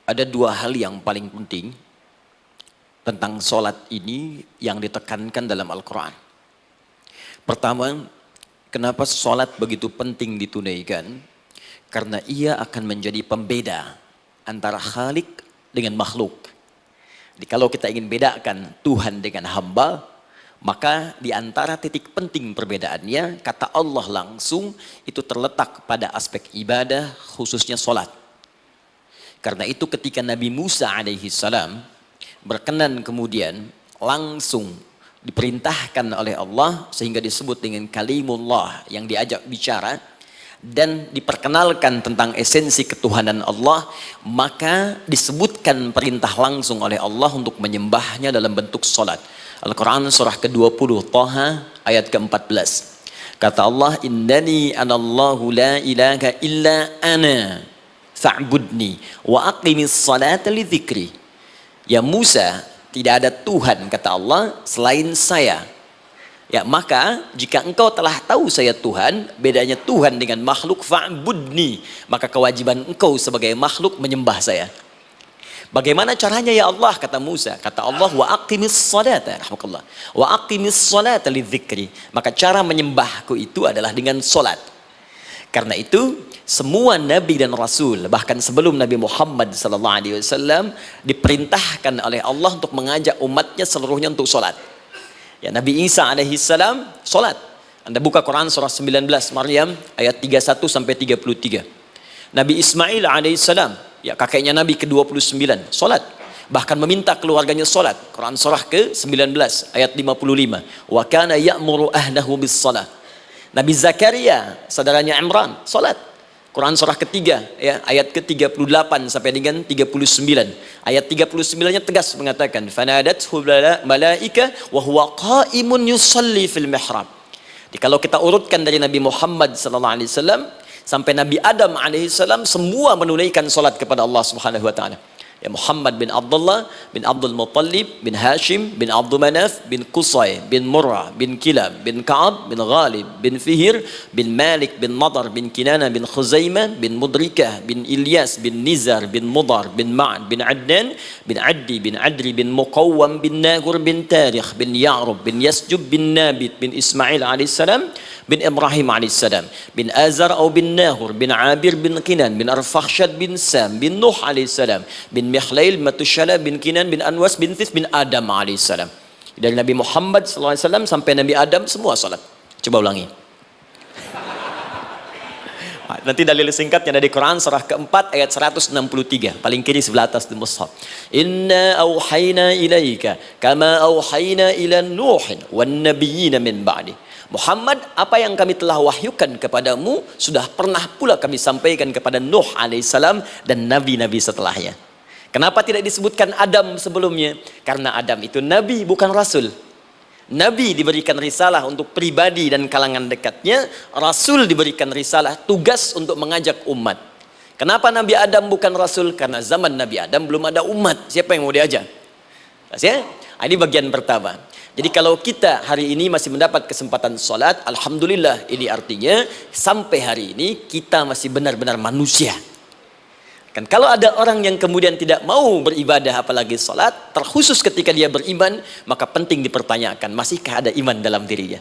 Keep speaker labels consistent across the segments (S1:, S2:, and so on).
S1: Ada dua hal yang paling penting tentang sholat ini yang ditekankan dalam Al-Quran. Pertama, kenapa sholat begitu penting ditunaikan? Karena ia akan menjadi pembeda antara Khalik dengan makhluk. Jadi kalau kita ingin bedakan Tuhan dengan hamba, maka di antara titik penting perbedaannya, kata Allah langsung itu terletak pada aspek ibadah, khususnya sholat. Karena itu ketika Nabi Musa alaihi salam berkenan kemudian langsung diperintahkan oleh Allah sehingga disebut dengan kalimullah yang diajak bicara dan diperkenalkan tentang esensi ketuhanan Allah, maka disebutkan perintah langsung oleh Allah untuk menyembahnya dalam bentuk salat. Al-Quran surah ke-20 Thaha ayat ke-14. Kata Allah, innani anallahu la ilaha illa ana fa'budni wa aqimis salata li dzikri. Ya Musa, tidak ada Tuhan kata Allah selain saya. Ya maka jika engkau telah tahu saya Tuhan, bedanya Tuhan dengan makhluk, fa'budni, maka kewajiban engkau sebagai makhluk menyembah saya. Bagaimana caranya ya Allah, kata Musa? Kata Allah, wa aqimis salata, rahmatullah, wa aqimis salata li dzikri. Maka cara menyembahku itu adalah dengan solat. Karena itu semua nabi dan rasul, bahkan sebelum Nabi Muhammad SAW, diperintahkan oleh Allah untuk mengajak umatnya seluruhnya untuk solat. Ya, Nabi Isa alaihissalam solat. Anda buka Quran surah 19 Maryam ayat 31 sampai 33. Nabi Ismail alaihissalam, ya kakeknya Nabi ke-29, solat. Bahkan meminta keluarganya solat. Quran surah ke-19 ayat 55. Wa kana ya'muru ahlahu bis salah. Nabi Zakaria, saudaranya Imran, solat. Quran surah ketiga, ya, ayat ke-38 sampai dengan 39. Ayat 39-nya tegas mengatakan, "Fanadathu malaika wa huwa qa'imun yusalli fil mihrab." Jadi kalau kita urutkan dari Nabi Muhammad sallallahu alaihi wasallam sampai Nabi Adam alaihi salam, semua menunaikan salat kepada Allah Subhanahu wa taala. Ya Muhammad bin Abdullah bin Abdul Muttalib bin Hashim bin Abdul Manaf bin Qusay bin Murrah bin Kilab bin Ka'ab bin Ghalib bin Fihir bin Malik bin Nadar bin Kinana bin Khuzaimah bin Mudrikah bin Ilyas bin Nizar bin Mudar bin Ma'ad bin Adnan bin Addi bin Adri bin Muqawwam bin Nagur bin Tarikh bin Ya'rub bin Yasjub bin Nabit bin Ismail alaihissalam bin Ibrahim alaihissalam bin Azar atau bin Nahur bin Abir bin Kinan bin Arfakhshad bin Sam bin Nuh alaihissalam bin Mihlail Matushala bin Kinan bin Anwas bin Thith bin Adam alaihissalam. Dari Nabi Muhammad SAW sampai Nabi Adam semua salat. Coba ulangi. Nanti dalil singkatnya dari Quran surah keempat ayat 163 paling kiri sebelah atas di mushaf. Inna auhayna ilaika kama auhayna ila Nuhin wan nabiyyin min ba'di. Muhammad, apa yang kami telah wahyukan kepadamu sudah pernah pula kami sampaikan kepada Nuh alaihissalam dan nabi-nabi setelahnya. Kenapa tidak disebutkan Adam sebelumnya? Karena Adam itu nabi bukan rasul. Nabi diberikan risalah untuk pribadi dan kalangan dekatnya, rasul diberikan risalah tugas untuk mengajak umat. Kenapa Nabi Adam bukan rasul? Karena zaman Nabi Adam belum ada umat. Siapa yang mau diajak? Ya? Ini bagian pertama. Jadi kalau kita hari ini masih mendapat kesempatan sholat, alhamdulillah, ini artinya sampai hari ini kita masih benar-benar manusia. Kan kalau ada orang yang kemudian tidak mau beribadah apalagi sholat, terkhusus ketika dia beriman, maka penting dipertanyakan, masihkah ada iman dalam dirinya?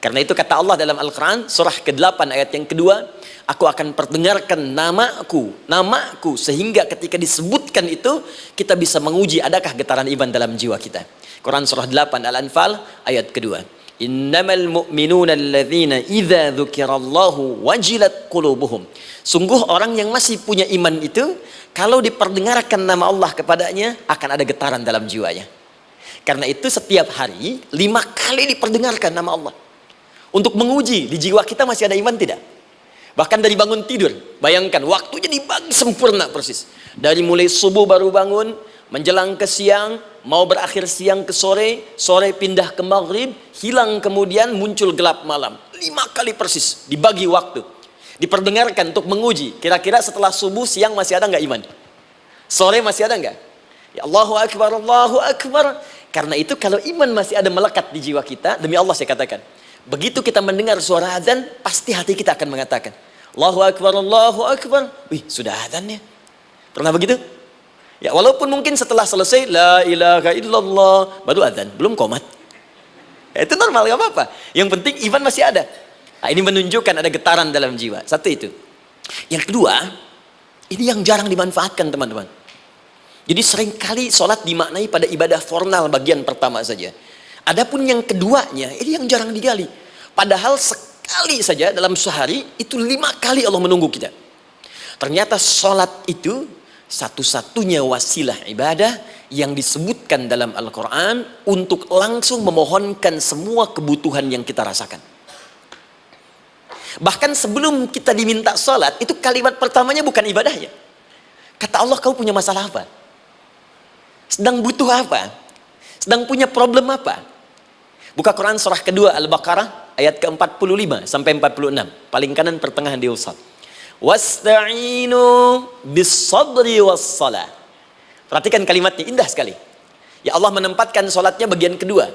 S1: Karena itu kata Allah dalam Al-Quran, surah ke-8 ayat yang kedua, aku akan perdengarkan namaku, sehingga ketika disebutkan itu, kita bisa menguji adakah getaran iman dalam jiwa kita. Quran surah 8 Al-Anfal ayat kedua. Innamal mu'minuna alladzina idza dzukirallahu wajilat qulubuhum. Sungguh orang yang masih punya iman itu, kalau diperdengarkan nama Allah kepadanya, akan ada getaran dalam jiwanya. Karena itu setiap hari 5 kali diperdengarkan nama Allah. Untuk menguji di jiwa kita masih ada iman tidak? Bahkan dari bangun tidur, bayangkan waktunya dibagi sempurna persis. Dari mulai subuh baru bangun, menjelang ke siang, mau berakhir siang ke sore, sore pindah ke maghrib, hilang kemudian muncul gelap malam. 5 kali persis dibagi waktu. Diperdengarkan untuk menguji, kira-kira setelah subuh siang masih ada nggak iman? Sore masih ada nggak? Ya Allahu Akbar, Allahu Akbar. Karena itu kalau iman masih ada melekat di jiwa kita, demi Allah saya katakan, begitu kita mendengar suara azan, pasti hati kita akan mengatakan, Allahu Akbar, Allahu Akbar. Wih, sudah azan ya? Pernah begitu? Ya, walaupun mungkin setelah selesai la ilaha illallah baru adzan, belum qomat. Ya, itu normal, gak apa-apa. Yang penting iman masih ada. Nah, ini menunjukkan ada getaran dalam jiwa. Satu itu. Yang kedua, ini yang jarang dimanfaatkan teman-teman. Jadi seringkali sholat dimaknai pada ibadah formal bagian pertama saja. Adapun yang keduanya, ini yang jarang digali. Padahal sekali saja dalam sehari, itu 5 kali Allah menunggu kita. Ternyata sholat itu satu-satunya wasilah ibadah yang disebutkan dalam Al-Quran untuk langsung memohonkan semua kebutuhan yang kita rasakan. Bahkan sebelum kita diminta sholat, itu kalimat pertamanya bukan ibadahnya. Kata Allah, kau punya masalah apa? Sedang butuh apa? Sedang punya problem apa? Buka Quran surah kedua Al-Baqarah ayat ke-45 sampai 46. Paling kanan pertengahan di usad. Wasta'inu bis-sabri was-salah. Perhatikan kalimatnya, indah sekali. Ya Allah menempatkan sholatnya bagian kedua.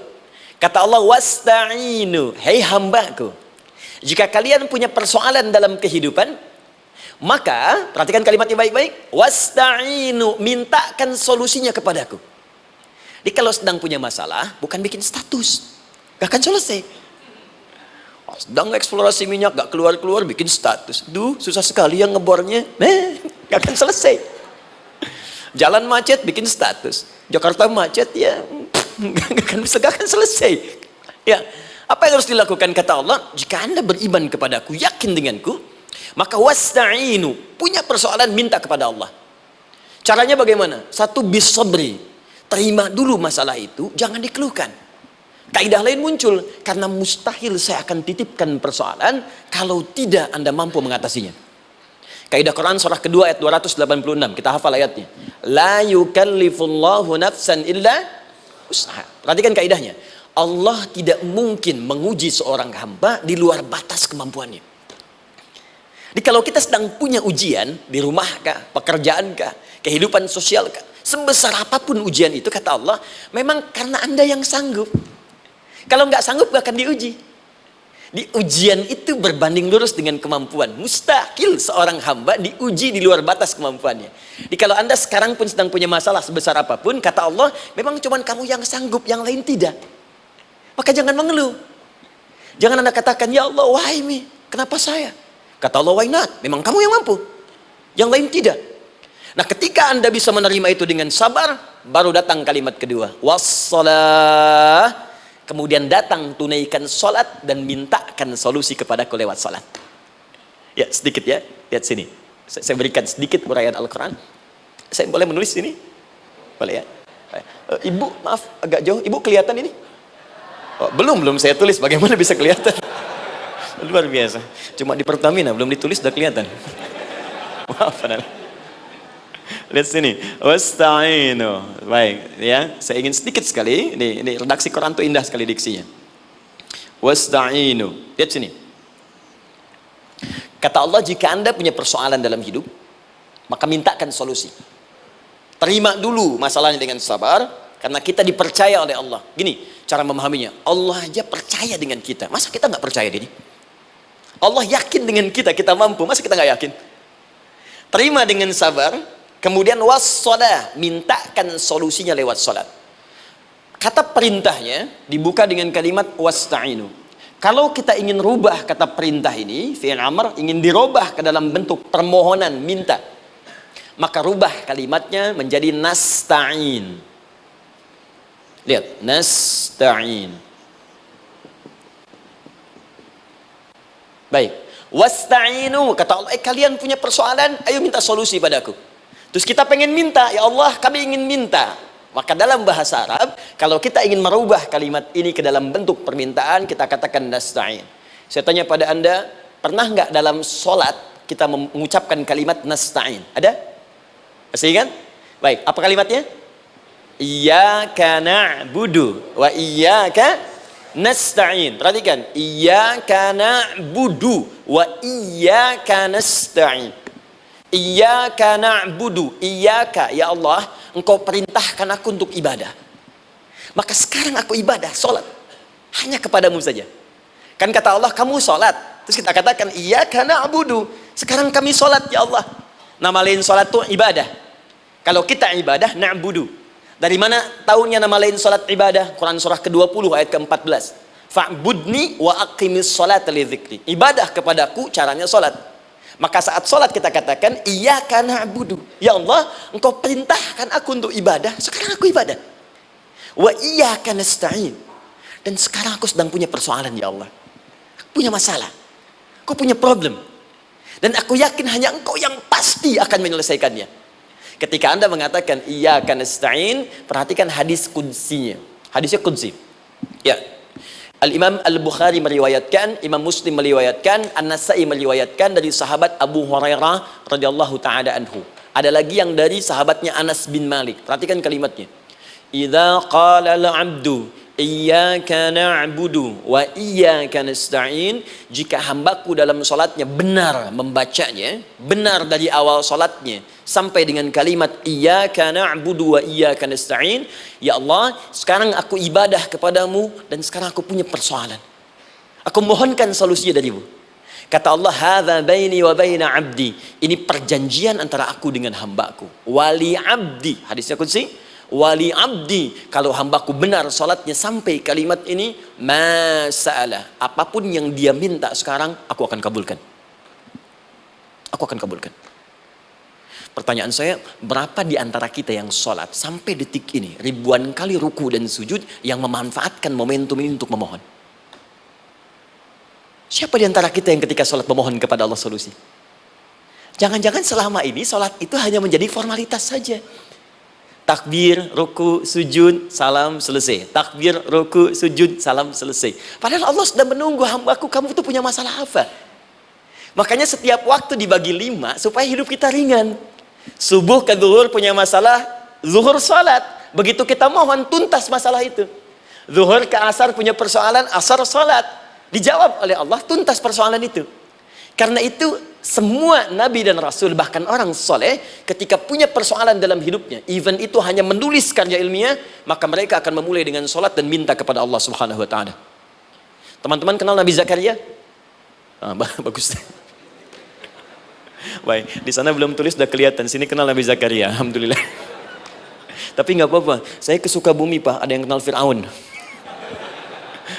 S1: Kata Allah, wasta'inu, hei hambaku, jika kalian punya persoalan dalam kehidupan, maka, perhatikan kalimatnya baik-baik, wasta'inu, mintakan solusinya kepadaku. Jadi kalau sedang punya masalah, bukan bikin status, gak akan selesai. Sedang eksplorasi minyak, gak keluar-keluar, bikin status. Duh, susah sekali yang ngebornya. Gak akan selesai. Jalan macet, bikin status. Jakarta macet, ya gak akan selesai. Ya, apa yang harus dilakukan? Kata Allah, jika anda beriman kepadaku, yakin denganku, maka wasta'inu, punya persoalan, minta kepada Allah. Caranya bagaimana? Satu, bis-sabri, terima dulu masalah itu, jangan dikeluhkan. Kaidah lain muncul, karena mustahil saya akan titipkan persoalan kalau tidak anda mampu mengatasinya. Kaidah Quran surah kedua ayat 286, kita hafal ayatnya. La yukallifullahu nafsan illa usaha. Perhatikan kaidahnya. Allah tidak mungkin menguji seorang hamba di luar batas kemampuannya. Jadi kalau kita sedang punya ujian di rumah kah, pekerjaan kah, kehidupan sosial kah, sebesar apapun ujian itu, kata Allah, memang karena anda yang sanggup. Kalau nggak sanggup gak akan diuji. Di ujian itu berbanding lurus dengan kemampuan. Mustahil seorang hamba diuji di luar batas kemampuannya. Jadi kalau anda sekarang pun sedang punya masalah sebesar apapun, kata Allah, memang cuma kamu yang sanggup, yang lain tidak. Maka jangan mengeluh. Jangan anda katakan, ya Allah, why me? Kenapa saya? Kata Allah, why not? Memang kamu yang mampu, yang lain tidak. Nah, ketika anda bisa menerima itu dengan sabar, baru datang kalimat kedua, wassalah. Kemudian datang, tunaikan sholat dan mintakan solusi kepadaku lewat sholat. Ya, sedikit ya, lihat sini. Saya berikan sedikit uraian Al-Quran. Saya boleh menulis sini? Boleh ya? Ibu, maaf, agak jauh. Ibu kelihatan ini? Oh, belum saya tulis, bagaimana bisa kelihatan? Luar biasa. Cuma di Pertamina, belum ditulis udah kelihatan. Maaf, padahal. Lihat sini, wasta'inu. Baik, ya. Saya ingin sedikit sekali. Ini redaksi Quran itu indah sekali diksinya. Wasta'inu. Lihat sini. Kata Allah, jika anda punya persoalan dalam hidup, maka mintakan solusi. Terima dulu masalahnya dengan sabar, karena kita dipercaya oleh Allah. Gini, cara memahaminya. Allah aja percaya dengan kita. Masa kita nggak percaya diri? Allah yakin dengan kita, kita mampu. Masa kita nggak yakin? Terima dengan sabar. Kemudian wassalah, mintakan solusinya lewat salat. Kata perintahnya dibuka dengan kalimat wasta'inu. Kalau kita ingin rubah kata perintah ini, fi'il amr, ingin dirubah ke dalam bentuk permohonan, minta, maka rubah kalimatnya menjadi nasta'in. Lihat, nasta'in. Baik, wasta'inu, kata Allah, kalian punya persoalan, ayo minta solusi padaku. Terus kita pengen minta, ya Allah kami ingin minta. Maka dalam bahasa Arab, kalau kita ingin merubah kalimat ini ke dalam bentuk permintaan, kita katakan nasta'in. Saya tanya pada anda, pernah nggak dalam sholat kita mengucapkan kalimat nasta'in? Ada? Masih ingat? Baik, apa kalimatnya? Iyyaka na'budu wa iyyaka nasta'in. Perhatikan, iyyaka na'budu wa iyyaka nasta'in. Iyyaka na'budu, iyyaka, ya Allah, engkau perintahkan aku untuk ibadah. Maka sekarang aku ibadah, sholat, hanya kepadamu saja. Kan kata Allah, kamu sholat. Terus kita katakan, iyyaka na'budu. Sekarang kami sholat, ya Allah. Nama lain sholat itu ibadah. Kalau kita ibadah, na'budu. Dari mana tahunya nama lain salat ibadah? Quran surah ke-20 ayat ke-14. Fa'budni wa aqimis salata li dzikri. Ibadah kepadaku caranya salat. Maka saat salat kita katakan iyyaka na'budu. Ya Allah, Engkau perintahkan aku untuk ibadah, sekarang aku ibadah. Wa iyyaka nasta'in. Dan sekarang aku sedang punya persoalan ya Allah. Aku punya masalah. Aku punya problem. Dan aku yakin hanya Engkau yang pasti akan menyelesaikannya. Ketika Anda mengatakan iyyaka nasta'in, perhatikan hadis qudsinya. Hadisnya qudsi. Ya. Al-Imam Al-Bukhari meriwayatkan, Imam Muslim meriwayatkan, An-Nasa'i meriwayatkan dari sahabat Abu Hurairah radhiyallahu taala anhu. Ada lagi yang dari sahabatnya Anas bin Malik. Perhatikan kalimatnya. Idza qala al-'abdu iyyaka na'budu wa iyyaka nasta'in, jika hambaku dalam salatnya benar membacanya, benar dari awal salatnya sampai dengan kalimat iyyaka na'budu wa iyyaka nasta'in, ya Allah, sekarang aku ibadah kepadamu dan sekarang aku punya persoalan. Aku mohonkan solusinya darimu. Kata Allah, hadza baini wa baina 'abdi. Ini perjanjian antara aku dengan hambaku. Wali 'abdi. Hadisnya qudsi. Wali 'abdi, kalau hambaku benar salatnya sampai kalimat ini, masa'alah, apapun yang dia minta sekarang aku akan kabulkan. Aku akan kabulkan. Pertanyaan saya, berapa di antara kita yang sholat sampai detik ini ribuan kali ruku dan sujud yang memanfaatkan momentum ini untuk memohon? Siapa di antara kita yang ketika sholat memohon kepada Allah solusi? Jangan-jangan selama ini sholat itu hanya menjadi formalitas saja. Takbir, ruku, sujud, salam, selesai. Takbir, ruku, sujud, salam, selesai. Padahal Allah sudah menunggu hambaku, kamu itu punya masalah apa? Makanya setiap waktu dibagi 5 supaya hidup kita ringan. Subuh ke zuhur punya masalah, zuhur salat. Begitu kita mohon, tuntas masalah itu. Zuhur ke asar punya persoalan, asar salat. Dijawab oleh Allah, tuntas persoalan itu. Karena itu semua nabi dan rasul, bahkan orang soleh, ketika punya persoalan dalam hidupnya, even itu hanya menulis karya ilmiah, maka mereka akan memulai dengan sholat dan minta kepada Allah Subhanahu wa taala. Teman-teman kenal Nabi Zakaria? Bagus. Baik, di sana belum tulis, sudah kelihatan. Sini kenal Nabi Zakaria, alhamdulillah. Tapi nggak apa-apa. Saya ke Sukabumi, Pak, ada yang kenal Fir'aun.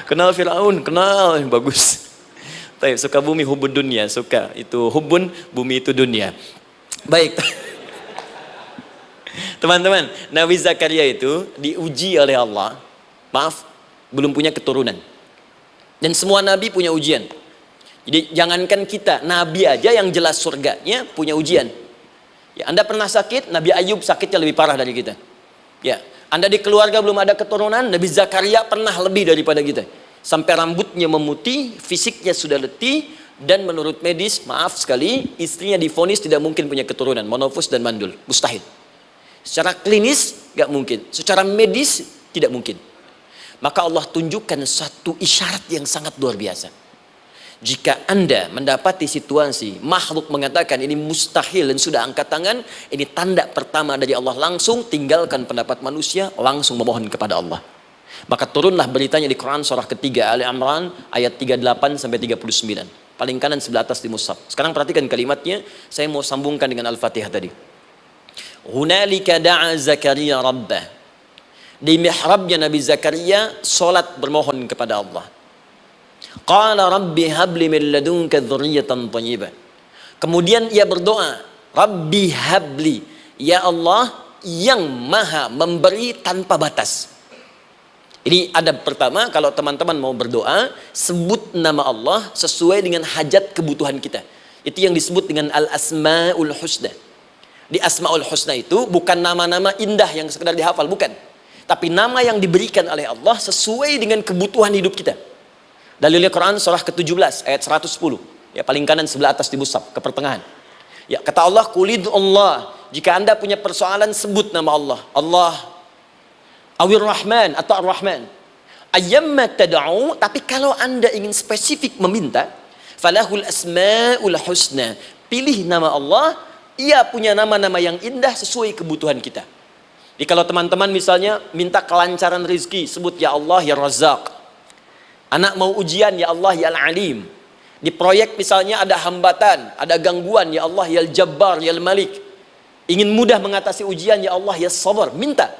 S1: Kenal Fir'aun, kenal, bagus. Sukabumi hubun dunia, suka itu hubun, bumi itu dunia. Baik. Teman-teman, Nabi Zakaria itu diuji oleh Allah. Maaf, belum punya keturunan. Dan semua nabi punya ujian. Jadi jangankan kita, nabi aja yang jelas surganya punya ujian. Ya, Anda pernah sakit, Nabi Ayub sakitnya lebih parah dari kita. Ya, Anda di keluarga belum ada keturunan, Nabi Zakaria pernah lebih daripada kita. Sampai rambutnya memutih, fisiknya sudah letih, dan menurut medis, maaf sekali, istrinya divonis tidak mungkin punya keturunan, monofus dan mandul, mustahil. Secara klinis gak mungkin, secara medis tidak mungkin. Maka Allah tunjukkan satu isyarat yang sangat luar biasa. Jika Anda mendapati situasi makhluk mengatakan ini mustahil dan sudah angkat tangan, ini tanda pertama dari Allah, langsung tinggalkan pendapat manusia, langsung memohon kepada Allah. Maka turunlah beritanya di Quran surah ketiga Ali Imran ayat 38 sampai 39. Paling kanan sebelah atas di mushaf. Sekarang perhatikan kalimatnya, saya mau sambungkan dengan Al-Fatihah tadi. Hunalika da'a Zakaria rabbah. Di mihrabnya Nabi Zakaria salat bermohon kepada Allah. Qala rabbi habli min ladunka dzurriyyatan thayyibah. Kemudian ia berdoa, Rabbi habli, ya Allah yang maha memberi tanpa batas. Ini adab pertama, kalau teman-teman mau berdoa, sebut nama Allah sesuai dengan hajat kebutuhan kita. Itu yang disebut dengan Al-Asma'ul Husna. Di Asma'ul Husna itu bukan nama-nama indah yang sekedar dihafal, bukan. Tapi nama yang diberikan oleh Allah sesuai dengan kebutuhan hidup kita. Dalilnya Quran surah ke-17 ayat 110. Ya, paling kanan sebelah atas di mushaf, ke pertengahan. Ya, kata Allah, Qulid Allah. Jika Anda punya persoalan, sebut nama Allah. Allah Awir Rahman atau Ar-Rahman. Ayyamma tad'u, tapi kalau Anda ingin spesifik meminta, falahul asmaul husna. Pilih nama Allah, ia punya nama-nama yang indah sesuai kebutuhan kita. Jadi kalau teman-teman misalnya minta kelancaran rezeki, sebut ya Allah ya Razzaq. Anak mau ujian, ya Allah ya Al-Alim. Di proyek misalnya ada hambatan, ada gangguan, ya Allah ya Al-Jabbar ya Al-Malik. Ingin mudah mengatasi ujian, ya Allah ya sabar, minta.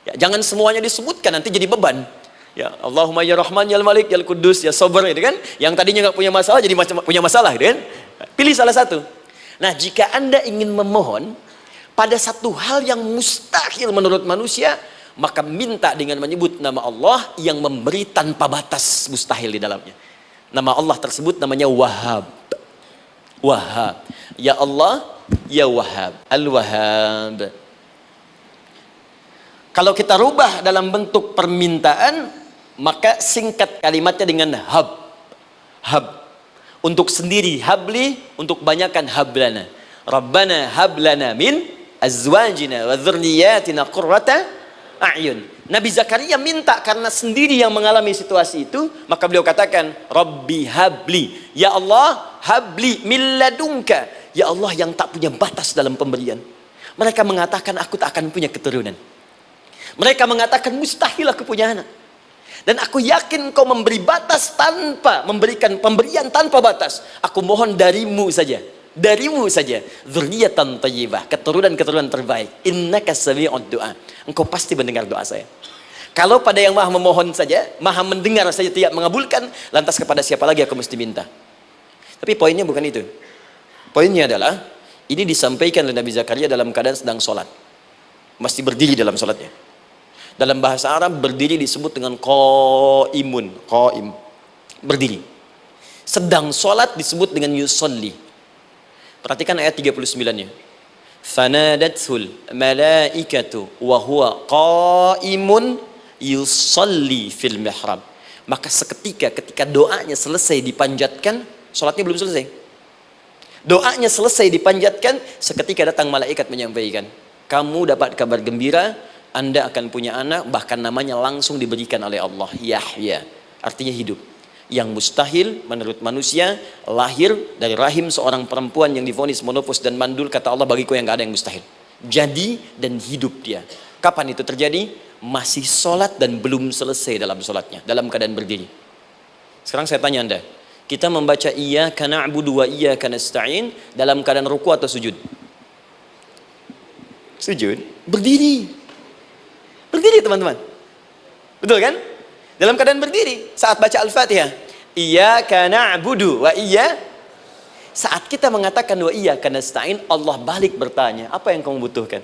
S1: Ya, jangan semuanya disebutkan, nanti jadi beban. Ya Allahumma ya Rahman ya Malik ya Kudus ya sabar, gitu kan. Yang tadinya nggak punya masalah jadi punya masalah, gitu kan. Pilih salah satu. Nah, jika Anda ingin memohon pada satu hal yang mustahil menurut manusia, maka minta dengan menyebut nama Allah yang memberi tanpa batas mustahil di dalamnya. Nama Allah tersebut namanya Wahhab. Wahhab. Ya Allah, ya Wahhab. Al-Wahhab. Kalau kita rubah dalam bentuk permintaan, maka singkat kalimatnya dengan hab. Hab. Untuk sendiri habli, untuk banyakkan hablana. Rabbana hablana min azwajina wa dzurriyyatina qurrata a'yun. Nabi Zakaria minta karena sendiri yang mengalami situasi itu, maka beliau katakan, Rabbi habli, ya Allah habli min ladunka, ya Allah yang tak punya batas dalam pemberian. Mereka mengatakan aku tak akan punya keturunan. Mereka mengatakan mustahil aku punya anak. Dan aku yakin kau memberi batas tanpa memberikan pemberian tanpa batas. Aku mohon darimu saja. Darimu saja. Dzurriyyatan thayyibah, keturunan-keturunan terbaik. Innaka sami'ud du'a. Engkau pasti mendengar doa saya. Kalau pada yang maha memohon saja, maha mendengar saja tidak mengabulkan, lantas kepada siapa lagi aku mesti minta? Tapi poinnya bukan itu. Poinnya adalah ini disampaikan oleh Nabi Zakaria dalam keadaan sedang sholat. Masih berdiri dalam sholatnya. Dalam bahasa Arab berdiri disebut dengan qaimun, qaim, berdiri. Sedang sholat disebut dengan yusolli. Perhatikan ayat 39-nya. Fanadathul malaikatu wa huwa qaimun yusolli fil mihrab. Maka seketika ketika doanya selesai dipanjatkan, sholatnya belum selesai. Doanya selesai dipanjatkan, seketika datang malaikat menyampaikan, kamu dapat kabar gembira, Anda akan punya anak, bahkan namanya langsung diberikan oleh Allah, Yahya, artinya hidup. Yang mustahil menurut manusia, lahir dari rahim seorang perempuan yang divonis monopos dan mandul, kata Allah, bagiku yang gak ada yang mustahil. Jadi dan hidup dia. Kapan itu terjadi? Masih sholat dan belum selesai dalam sholatnya, dalam keadaan berdiri. Sekarang saya tanya Anda, kita membaca iyyaka na'budu wa iyyaka nasta'in dalam keadaan ruku atau sujud? Sujud, berdiri. Berdiri teman-teman. Betul kan? Dalam keadaan berdiri saat baca Al-Fatihah. Iyyaka na'budu wa saat kita mengatakan wa iyyaka nasta'in, Allah balik bertanya, apa yang kamu butuhkan?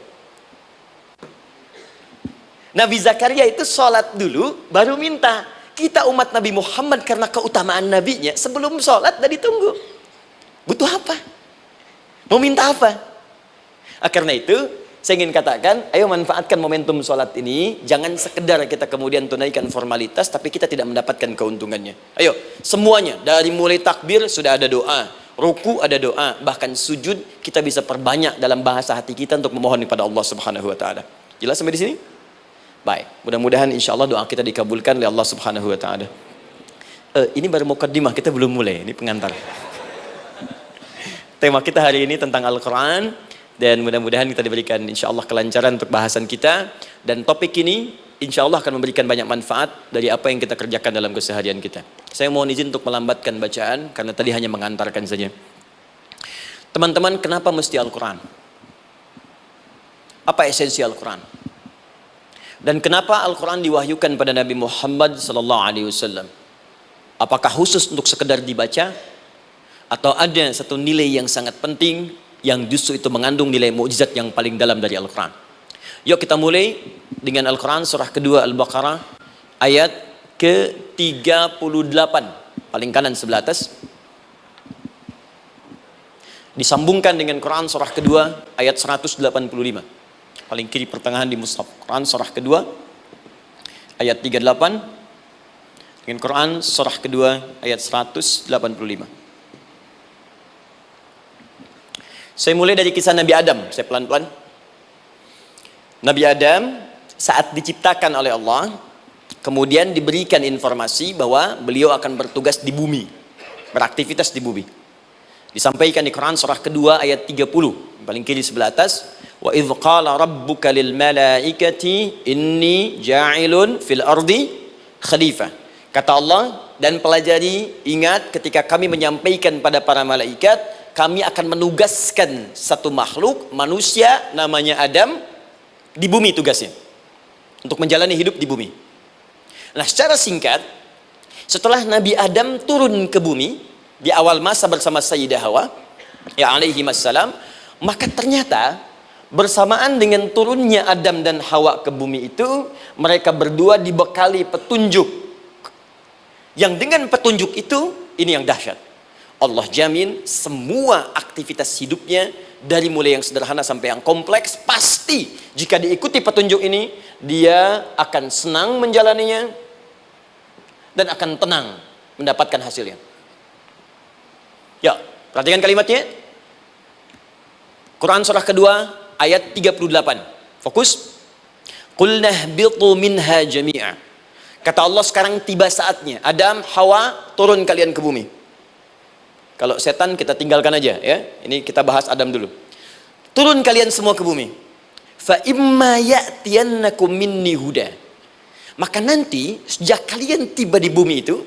S1: Nabi Zakaria itu sholat dulu baru minta. Kita umat Nabi Muhammad karena keutamaan nabinya, sebelum sholat dah ditunggu. Butuh apa? Mau minta apa? Karena itu saya ingin katakan, ayo manfaatkan momentum sholat ini. Jangan sekedar kita kemudian tunaikan formalitas, tapi kita tidak mendapatkan keuntungannya. Ayo, semuanya. Dari mulai takbir sudah ada doa. Ruku ada doa. Bahkan sujud kita bisa perbanyak dalam bahasa hati kita untuk memohon kepada Allah Subhanahu Wa Taala. Jelas sampai di sini? Baik. Mudah-mudahan insya Allah doa kita dikabulkan oleh Allah Subhanahu Wa Taala. Ini baru mukaddimah, kita belum mulai. Ini pengantar. Tema kita hari ini tentang Al-Quran. Dan mudah-mudahan kita diberikan insya Allah kelancaran untuk bahasan kita. Dan topik ini insya Allah akan memberikan banyak manfaat dari apa yang kita kerjakan dalam keseharian kita. Saya mohon izin untuk melambatkan bacaan karena tadi hanya mengantarkan saja. Teman-teman, kenapa mesti Al-Quran? Apa esensi Al-Quran? Dan kenapa Al-Quran diwahyukan pada Nabi Muhammad SAW? Apakah khusus untuk sekedar dibaca? Atau ada satu nilai yang sangat penting yang justru itu mengandung nilai mukjizat yang paling dalam dari Al-Quran? Yuk kita mulai dengan Al-Quran surah kedua Al-Baqarah ayat ke-38, paling kanan sebelah atas. Disambungkan dengan Quran surah kedua ayat 185, paling kiri pertengahan di mushaf. Quran surah kedua ayat 38 dengan Quran surah kedua ayat 185. Saya mulai dari kisah Nabi Adam, saya pelan-pelan. Nabi Adam saat diciptakan oleh Allah, kemudian diberikan informasi bahwa beliau akan bertugas di bumi, beraktivitas di bumi. Disampaikan di Quran surah kedua ayat 30, paling kiri sebelah atas. Wa idh qala rabbuka lil malaikati inni ja'ilun fil ardi khalifah. Kata Allah dan pelajari, ingat ketika kami menyampaikan pada para malaikat, kami akan menugaskan satu makhluk, manusia namanya Adam, di bumi tugasnya. Untuk menjalani hidup di bumi. Nah, secara singkat, setelah Nabi Adam turun ke bumi, di awal masa bersama Sayyidah Hawa, ya alaihi wassalam, maka ternyata bersamaan dengan turunnya Adam dan Hawa ke bumi itu, mereka berdua dibekali petunjuk. Yang dengan petunjuk itu, ini yang dahsyat. Allah jamin semua aktivitas hidupnya, dari mulai yang sederhana sampai yang kompleks, pasti jika diikuti petunjuk ini, dia akan senang menjalaninya dan akan tenang mendapatkan hasilnya. Ya, perhatikan kalimatnya. Quran surah kedua ayat 38. Fokus. Qul nahbitu minha jami'a. Kata Allah, sekarang tiba saatnya. Adam, Hawa, turun kalian ke bumi. Kalau setan kita tinggalkan aja ya. Ini kita bahas Adam dulu. Turun kalian semua ke bumi. Fa imma ya'tiyannakum minni huda. Maka nanti sejak kalian tiba di bumi itu,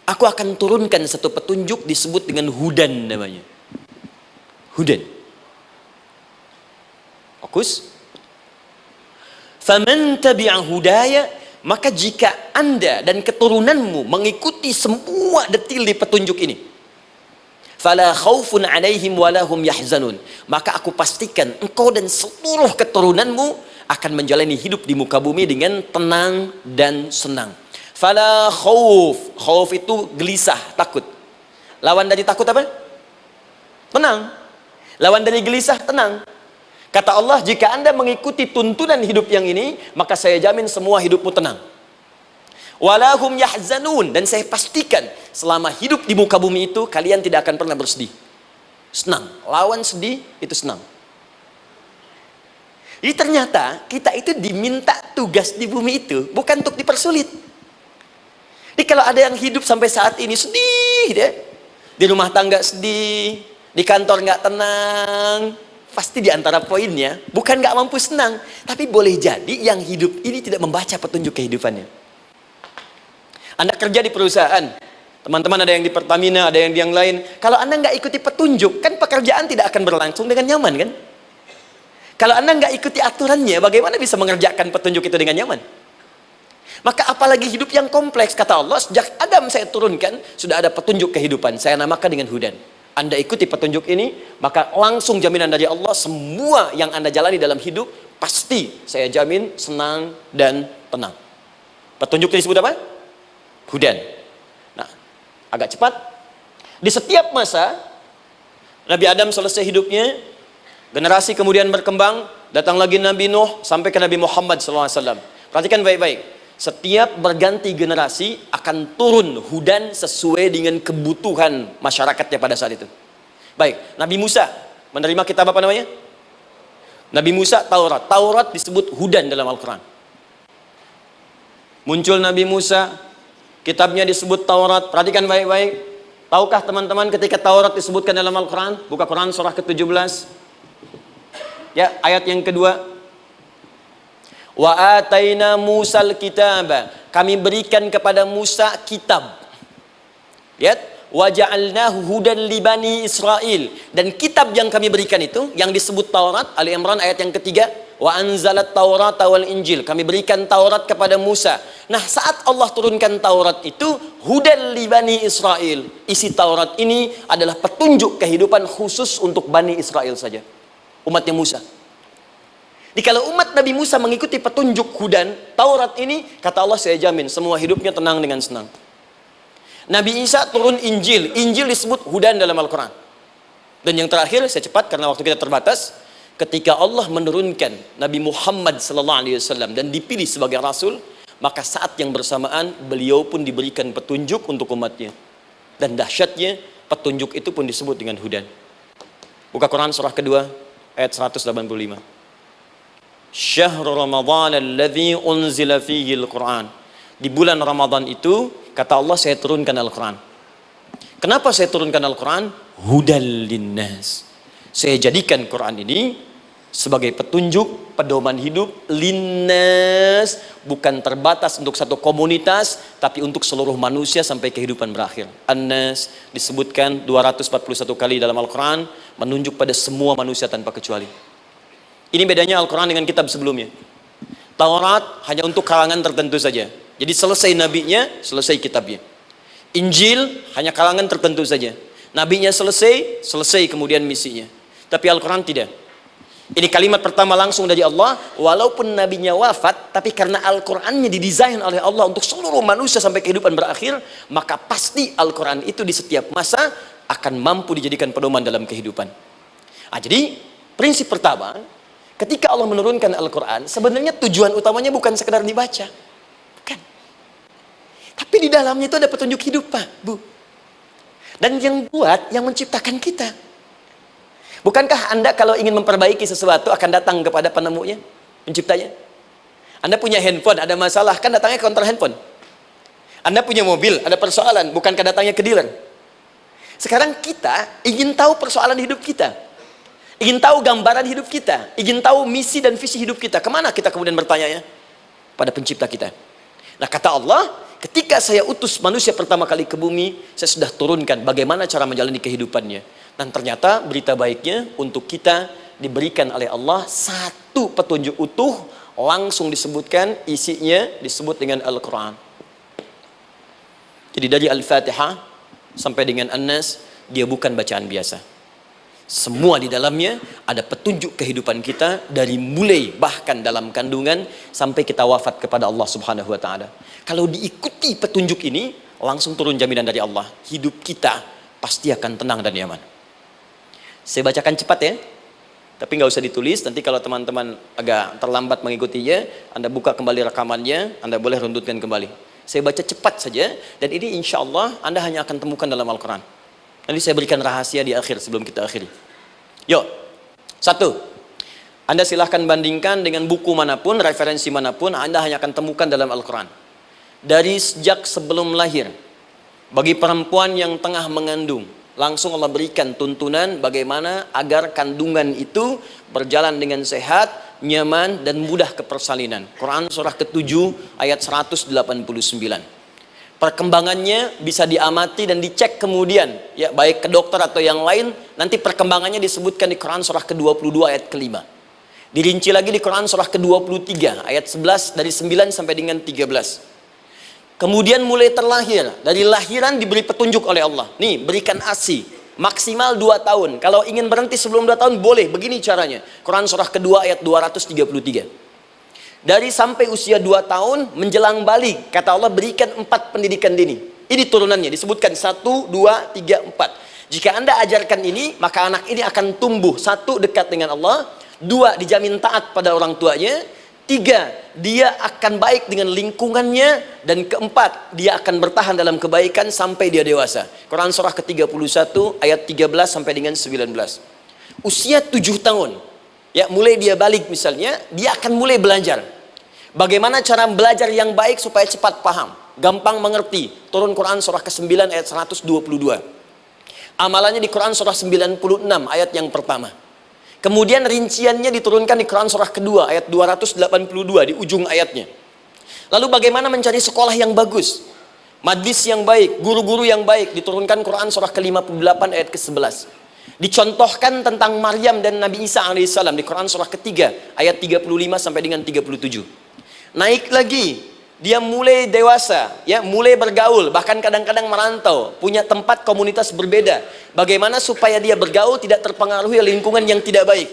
S1: aku akan turunkan satu petunjuk disebut dengan hudan namanya. Hudan. Fokus. Faman tabi'a hudaya, maka jika Anda dan keturunanmu mengikuti semua detil di petunjuk ini, fala khaufun 'alaihim wala hum yahzanun, maka aku pastikan engkau dan seluruh keturunanmu akan menjalani hidup di muka bumi dengan tenang dan senang. Fala khauf, khauf itu gelisah, takut. Lawan dari takut apa? Tenang. Lawan dari gelisah, tenang. Kata Allah, jika Anda mengikuti tuntunan hidup yang ini, maka saya jamin semua hidupmu tenang. Walahum yahzanun, dan saya pastikan selama hidup di muka bumi itu, kalian tidak akan pernah bersedih. Senang. Lawan sedih, itu senang. Jadi ternyata kita itu diminta tugas di bumi itu bukan untuk dipersulit. Jadi kalau ada yang hidup sampai saat ini sedih deh, di rumah tangga sedih, di kantor nggak tenang, pasti di antara poinnya bukan nggak mampu senang, tapi boleh jadi yang hidup ini tidak membaca petunjuk kehidupannya. Anda kerja di perusahaan, teman-teman ada yang di Pertamina, ada yang di yang lain. Kalau Anda nggak ikuti petunjuk, kan pekerjaan tidak akan berlangsung dengan nyaman kan? Kalau Anda nggak ikuti aturannya, bagaimana bisa mengerjakan petunjuk itu dengan nyaman? Maka apalagi hidup yang kompleks, kata Allah, sejak Adam saya turunkan, sudah ada petunjuk kehidupan, saya namakan dengan hudan. Anda ikuti petunjuk ini, maka langsung jaminan dari Allah, semua yang Anda jalani dalam hidup, pasti saya jamin senang dan tenang. Petunjuk ini disebut apa? Hudan. Nah, agak cepat. Di setiap masa, Nabi Adam selesai hidupnya, generasi kemudian berkembang, datang lagi Nabi Nuh, sampai ke Nabi Muhammad SAW. Perhatikan baik-baik. Setiap berganti generasi akan turun hudan sesuai dengan kebutuhan masyarakatnya pada saat itu. Baik, Nabi Musa menerima kitab apa namanya? Nabi Musa, Taurat. Taurat disebut hudan dalam Al-Quran. Muncul Nabi Musa, kitabnya disebut Taurat. Perhatikan baik-baik. Tahukah teman-teman ketika Taurat disebutkan dalam Al-Quran? Buka Quran surah ke-17. Ya, ayat yang kedua. Wa ataina Musal kitaba, kami berikan kepada Musa kitab. Lihat, wa ja'alnahu hudan li bani Israil, dan kitab yang kami berikan itu yang disebut Taurat, Ali Imran ayat yang ketiga, wa anzalat Taurata wal Injil, kami berikan Taurat kepada Musa. Nah, saat Allah turunkan Taurat itu hudan li bani Israil, isi Taurat ini adalah petunjuk kehidupan khusus untuk Bani Israel saja, umatnya Musa. Jadi kalau umat Nabi Musa mengikuti petunjuk hudan Taurat ini, kata Allah, saya jamin semua hidupnya tenang dengan senang. Nabi Isa turun Injil, Injil disebut hudan dalam Al-Quran. Dan yang terakhir, saya cepat karena waktu kita terbatas, ketika Allah menurunkan Nabi Muhammad SAW dan dipilih sebagai Rasul, maka saat yang bersamaan beliau pun diberikan petunjuk untuk umatnya. Dan dahsyatnya petunjuk itu pun disebut dengan hudan. Buka Quran surah kedua ayat 185. Syahrul Ramadan alladzi unzila fihi al-Quran. Di bulan Ramadan itu, kata Allah, saya turunkan Al-Quran. Kenapa saya turunkan Al-Quran? Hudal linnas. Saya jadikan Quran ini sebagai petunjuk, pedoman hidup, linnas, bukan terbatas untuk satu komunitas, tapi untuk seluruh manusia sampai kehidupan berakhir. An-Nas disebutkan 241 kali dalam Al-Quran, menunjuk pada semua manusia tanpa kecuali. Ini bedanya Al-Quran dengan kitab sebelumnya. Taurat hanya untuk kalangan tertentu saja. Jadi selesai nabinya, selesai kitabnya. Injil hanya kalangan tertentu saja. Nabinya selesai, selesai kemudian misinya. Tapi Al-Quran tidak. Ini kalimat pertama langsung dari Allah, walaupun nabinya wafat, tapi karena Al-Qurannya didesain oleh Allah untuk seluruh manusia sampai kehidupan berakhir, maka pasti Al-Quran itu di setiap masa akan mampu dijadikan pedoman dalam kehidupan. Jadi prinsip pertama, ketika Allah menurunkan Al-Quran, sebenarnya tujuan utamanya bukan sekedar dibaca, bukan. Tapi di dalamnya itu ada petunjuk hidup, Pak, Bu. Dan yang buat, yang menciptakan kita. Bukankah Anda kalau ingin memperbaiki sesuatu akan datang kepada penemunya, penciptanya? Anda punya handphone, ada masalah, kan datangnya ke counter handphone. Anda punya mobil, ada persoalan, bukankah datangnya ke dealer? Sekarang kita ingin tahu persoalan hidup kita, ingin tahu gambaran hidup kita, ingin tahu misi dan visi hidup kita. Kemana kita kemudian bertanya? Pada pencipta kita. Nah, kata Allah, ketika saya utus manusia pertama kali ke bumi, saya sudah turunkan bagaimana cara menjalani kehidupannya. Dan ternyata berita baiknya untuk kita diberikan oleh Allah satu petunjuk utuh, langsung disebutkan, isinya disebut dengan Al-Quran. Jadi dari Al-Fatihah sampai dengan An-Nas, dia bukan bacaan biasa. Semua di dalamnya ada petunjuk kehidupan kita dari mulai bahkan dalam kandungan sampai kita wafat kepada Allah Subhanahu wa taala. Kalau diikuti petunjuk ini, langsung turun jaminan dari Allah. Hidup kita pasti akan tenang dan nyaman. Saya bacakan cepat ya, tapi nggak usah ditulis. Nanti kalau teman-teman agak terlambat mengikutinya, Anda buka kembali rekamannya, Anda boleh runtutkan kembali. Saya baca cepat saja, dan ini insya Allah Anda hanya akan temukan dalam Al-Quran. Nanti saya berikan rahasia di akhir sebelum kita akhiri. Yuk, satu, Anda silahkan bandingkan dengan buku manapun, referensi manapun, Anda hanya akan temukan dalam Al-Quran. Dari sejak sebelum lahir, bagi perempuan yang tengah mengandung, langsung Allah berikan tuntunan bagaimana agar kandungan itu berjalan dengan sehat, nyaman, dan mudah ke persalinan. Quran surah ke-7 ayat 189. Perkembangannya bisa diamati dan dicek kemudian, ya, baik ke dokter atau yang lain. Nanti perkembangannya disebutkan di Quran surah ke-22 ayat ke-5. Dirinci lagi di Quran surah ke-23 ayat 11 dari 9 sampai dengan 13. Kemudian mulai terlahir, dari lahiran diberi petunjuk oleh Allah. Nih, berikan ASI, maksimal 2 tahun. Kalau ingin berhenti sebelum 2 tahun, boleh. Begini caranya. Quran surah kedua ayat 233. Dari sampai usia 2 tahun, menjelang balik, kata Allah berikan 4 pendidikan dini. Ini turunannya, disebutkan 1, 2, 3, 4. Jika Anda ajarkan ini, maka anak ini akan tumbuh. 1, dekat dengan Allah. 2, dijamin taat pada orang tuanya. 3, dia akan baik dengan lingkungannya. Dan 4, dia akan bertahan dalam kebaikan sampai dia dewasa. Quran surah ke-31 ayat 13 sampai dengan 19. Usia 7 tahun, ya, mulai dia balik misalnya, dia akan mulai belajar. Bagaimana cara belajar yang baik supaya cepat paham, gampang mengerti. Turun Quran surah ke-9 ayat 122. Amalannya di Quran surah 96 ayat yang pertama. Kemudian rinciannya diturunkan di Quran surah kedua ayat 282 di ujung ayatnya. Lalu bagaimana mencari sekolah yang bagus, majlis yang baik, guru-guru yang baik, diturunkan Quran surah ke-58 ayat ke-11. Dicontohkan tentang Maryam dan Nabi Isa alaihissalam di Quran surah ketiga ayat 35 sampai dengan 37. Naik lagi, dia mulai dewasa, ya, mulai bergaul, bahkan kadang-kadang merantau, punya tempat komunitas berbeda. Bagaimana supaya dia bergaul tidak terpengaruhi lingkungan yang tidak baik.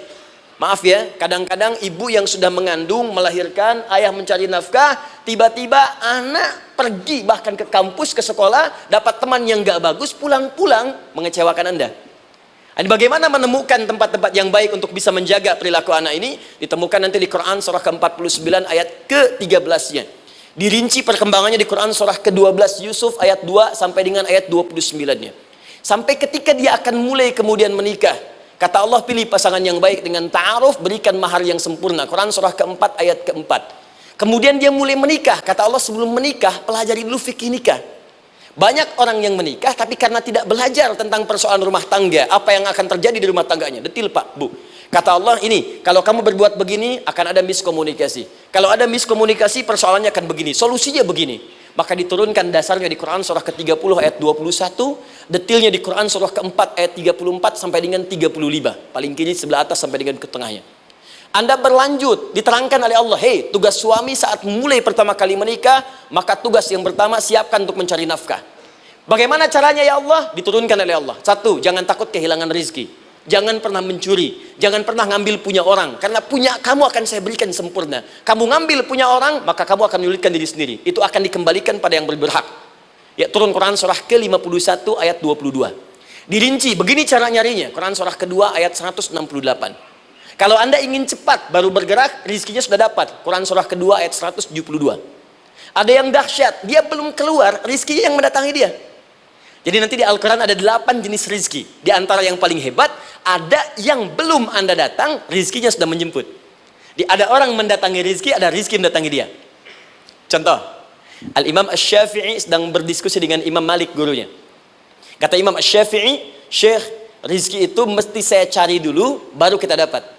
S1: Maaf ya, kadang-kadang ibu yang sudah mengandung, melahirkan, ayah mencari nafkah, tiba-tiba anak pergi bahkan ke kampus, ke sekolah, dapat teman yang gak bagus, pulang-pulang mengecewakan Anda. Dan bagaimana menemukan tempat-tempat yang baik untuk bisa menjaga perilaku anak ini? Ditemukan nanti di Quran surah ke-49 ayat ke-13-nya. Dirinci perkembangannya di Quran surah ke-12 Yusuf ayat 2 sampai dengan ayat 29-nya. Sampai ketika dia akan mulai kemudian menikah. Kata Allah, pilih pasangan yang baik dengan ta'aruf, berikan mahar yang sempurna. Quran surah ke-4 ayat ke-4. Kemudian dia mulai menikah. Kata Allah, sebelum menikah, pelajari dulu fikih nikah. Banyak orang yang menikah, tapi karena tidak belajar tentang persoalan rumah tangga, apa yang akan terjadi di rumah tangganya. Detil Pak, Bu. Kata Allah ini, kalau kamu berbuat begini akan ada miskomunikasi. Kalau ada miskomunikasi persoalannya akan begini, solusinya begini. Maka diturunkan dasarnya di Quran surah ke-30 ayat 21, detailnya di Quran surah ke-4 ayat 34 sampai dengan 35. Paling kiri sebelah atas sampai dengan ke tengahnya. Anda berlanjut, diterangkan oleh Allah, hei, tugas suami saat mulai pertama kali menikah, maka tugas yang pertama siapkan untuk mencari nafkah. Bagaimana caranya ya Allah? Diturunkan oleh Allah. Satu, jangan takut kehilangan rezeki. Jangan pernah mencuri, jangan pernah ngambil punya orang, karena punya kamu akan saya berikan sempurna. Kamu ngambil punya orang, maka kamu akan menyulitkan diri sendiri. Itu akan dikembalikan pada yang berhak. Ya, turun Quran surah ke-51 ayat 22. Dirinci, begini cara nyarinya. Quran surah kedua ayat 168. Kalau Anda ingin cepat baru bergerak, rizkinya sudah dapat. Quran surah kedua ayat 172. Ada yang dahsyat, dia belum keluar, rizkinya yang mendatangi dia. Jadi nanti di Al-Quran ada 8 jenis rizki. Di antara yang paling hebat, ada yang belum Anda datang, rizkinya sudah menjemput. Ada orang mendatangi rizki, ada rizki mendatangi dia. Contoh, Al-Imam Asy-Syafi'i sedang berdiskusi dengan Imam Malik, gurunya. Kata Imam Asy-Syafi'i, Syekh, rizki itu mesti saya cari dulu, baru kita dapat.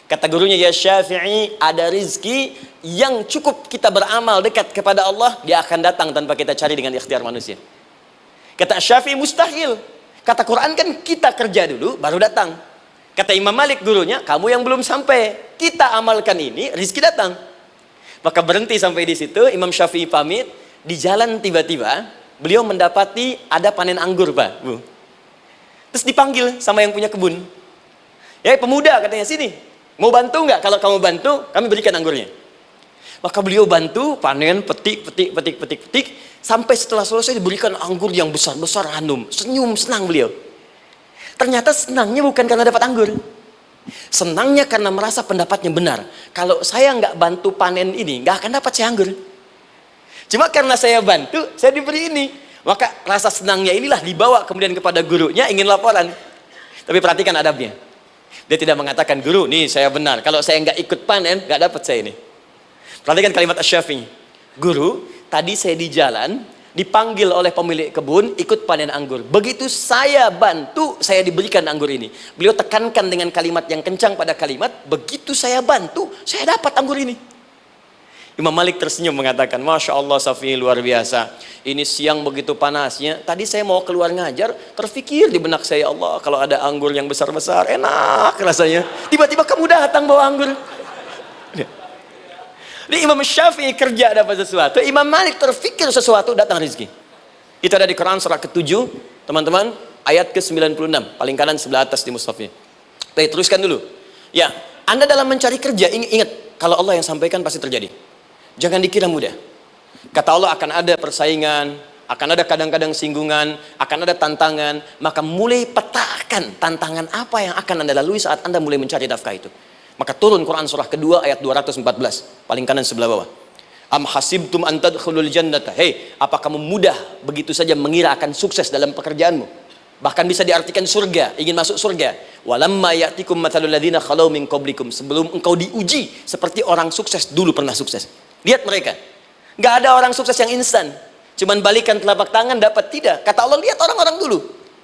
S1: Kata gurunya, ya Syafi'i, ada rizki yang cukup kita beramal dekat kepada Allah, dia akan datang tanpa kita cari dengan ikhtiar manusia. Kata Syafi'i, mustahil. Kata Quran kan kita kerja dulu baru datang. Kata Imam Malik gurunya, kamu yang belum sampai, kita amalkan ini, rizki datang. Maka berhenti sampai di situ. Imam Syafi'i pamit. Di jalan tiba-tiba beliau mendapati ada panen anggur, Pak, Bu. Terus dipanggil sama yang punya kebun. Ya, pemuda katanya, sini, mau bantu nggak? Kalau kamu bantu, kami berikan anggurnya. Maka beliau bantu panen, petik, sampai setelah selesai diberikan anggur yang besar-besar, hanum. Senyum, senang beliau. Ternyata senangnya bukan karena dapat anggur. Senangnya karena merasa pendapatnya benar. Kalau saya nggak bantu panen ini, nggak akan dapat saya anggur. Cuma karena saya bantu, saya diberi ini. Maka rasa senangnya inilah dibawa kemudian kepada gurunya, ingin laporan. Tapi perhatikan adabnya. Dia tidak mengatakan, guru, nih saya benar. Kalau saya nggak ikut panen, nggak dapat saya ini. Perhatikan kalimat Asy-Syafi'i. Guru, tadi saya di jalan, dipanggil oleh pemilik kebun, ikut panen anggur. Begitu saya bantu, saya diberikan anggur ini. Beliau tekankan dengan kalimat yang kencang pada kalimat, begitu saya bantu, saya dapat anggur ini. Imam Malik tersenyum mengatakan, Masya Allah Syafi'i, luar biasa. Ini siang begitu panasnya, tadi saya mau keluar ngajar, terfikir di benak saya, Allah, kalau ada anggur yang besar-besar, enak rasanya. Tiba-tiba kamu datang bawa anggur. Di Imam Syafi'i kerja dapat sesuatu, Imam Malik terfikir sesuatu, datang rezeki. Itu ada di Quran surah ke-7, teman-teman, ayat ke-96, paling kanan sebelah atas di mushafnya. Baik, teruskan dulu. Ya, Anda dalam mencari kerja, ingat, kalau Allah yang sampaikan pasti terjadi. Jangan dikira mudah. Kata Allah akan ada persaingan, akan ada kadang-kadang singgungan, akan ada tantangan, maka mulai petakan tantangan apa yang akan Anda lalui saat Anda mulai mencari nafkah itu. Maka turun Quran surah kedua ayat 214, paling kanan sebelah bawah. Am hasibtum an tadkhulul jannata. Hei, apa kamu mudah begitu saja mengira akan sukses dalam pekerjaanmu? Bahkan bisa diartikan surga, ingin masuk surga. Walamma ya'tikum mathalul ladzina khalau min qablikum. Sebelum engkau diuji seperti orang sukses dulu pernah sukses. Lihat mereka. Enggak ada orang sukses yang instan. Cuman balikan telapak tangan dapat, tidak. Kata Allah, lihat orang-orang dulu.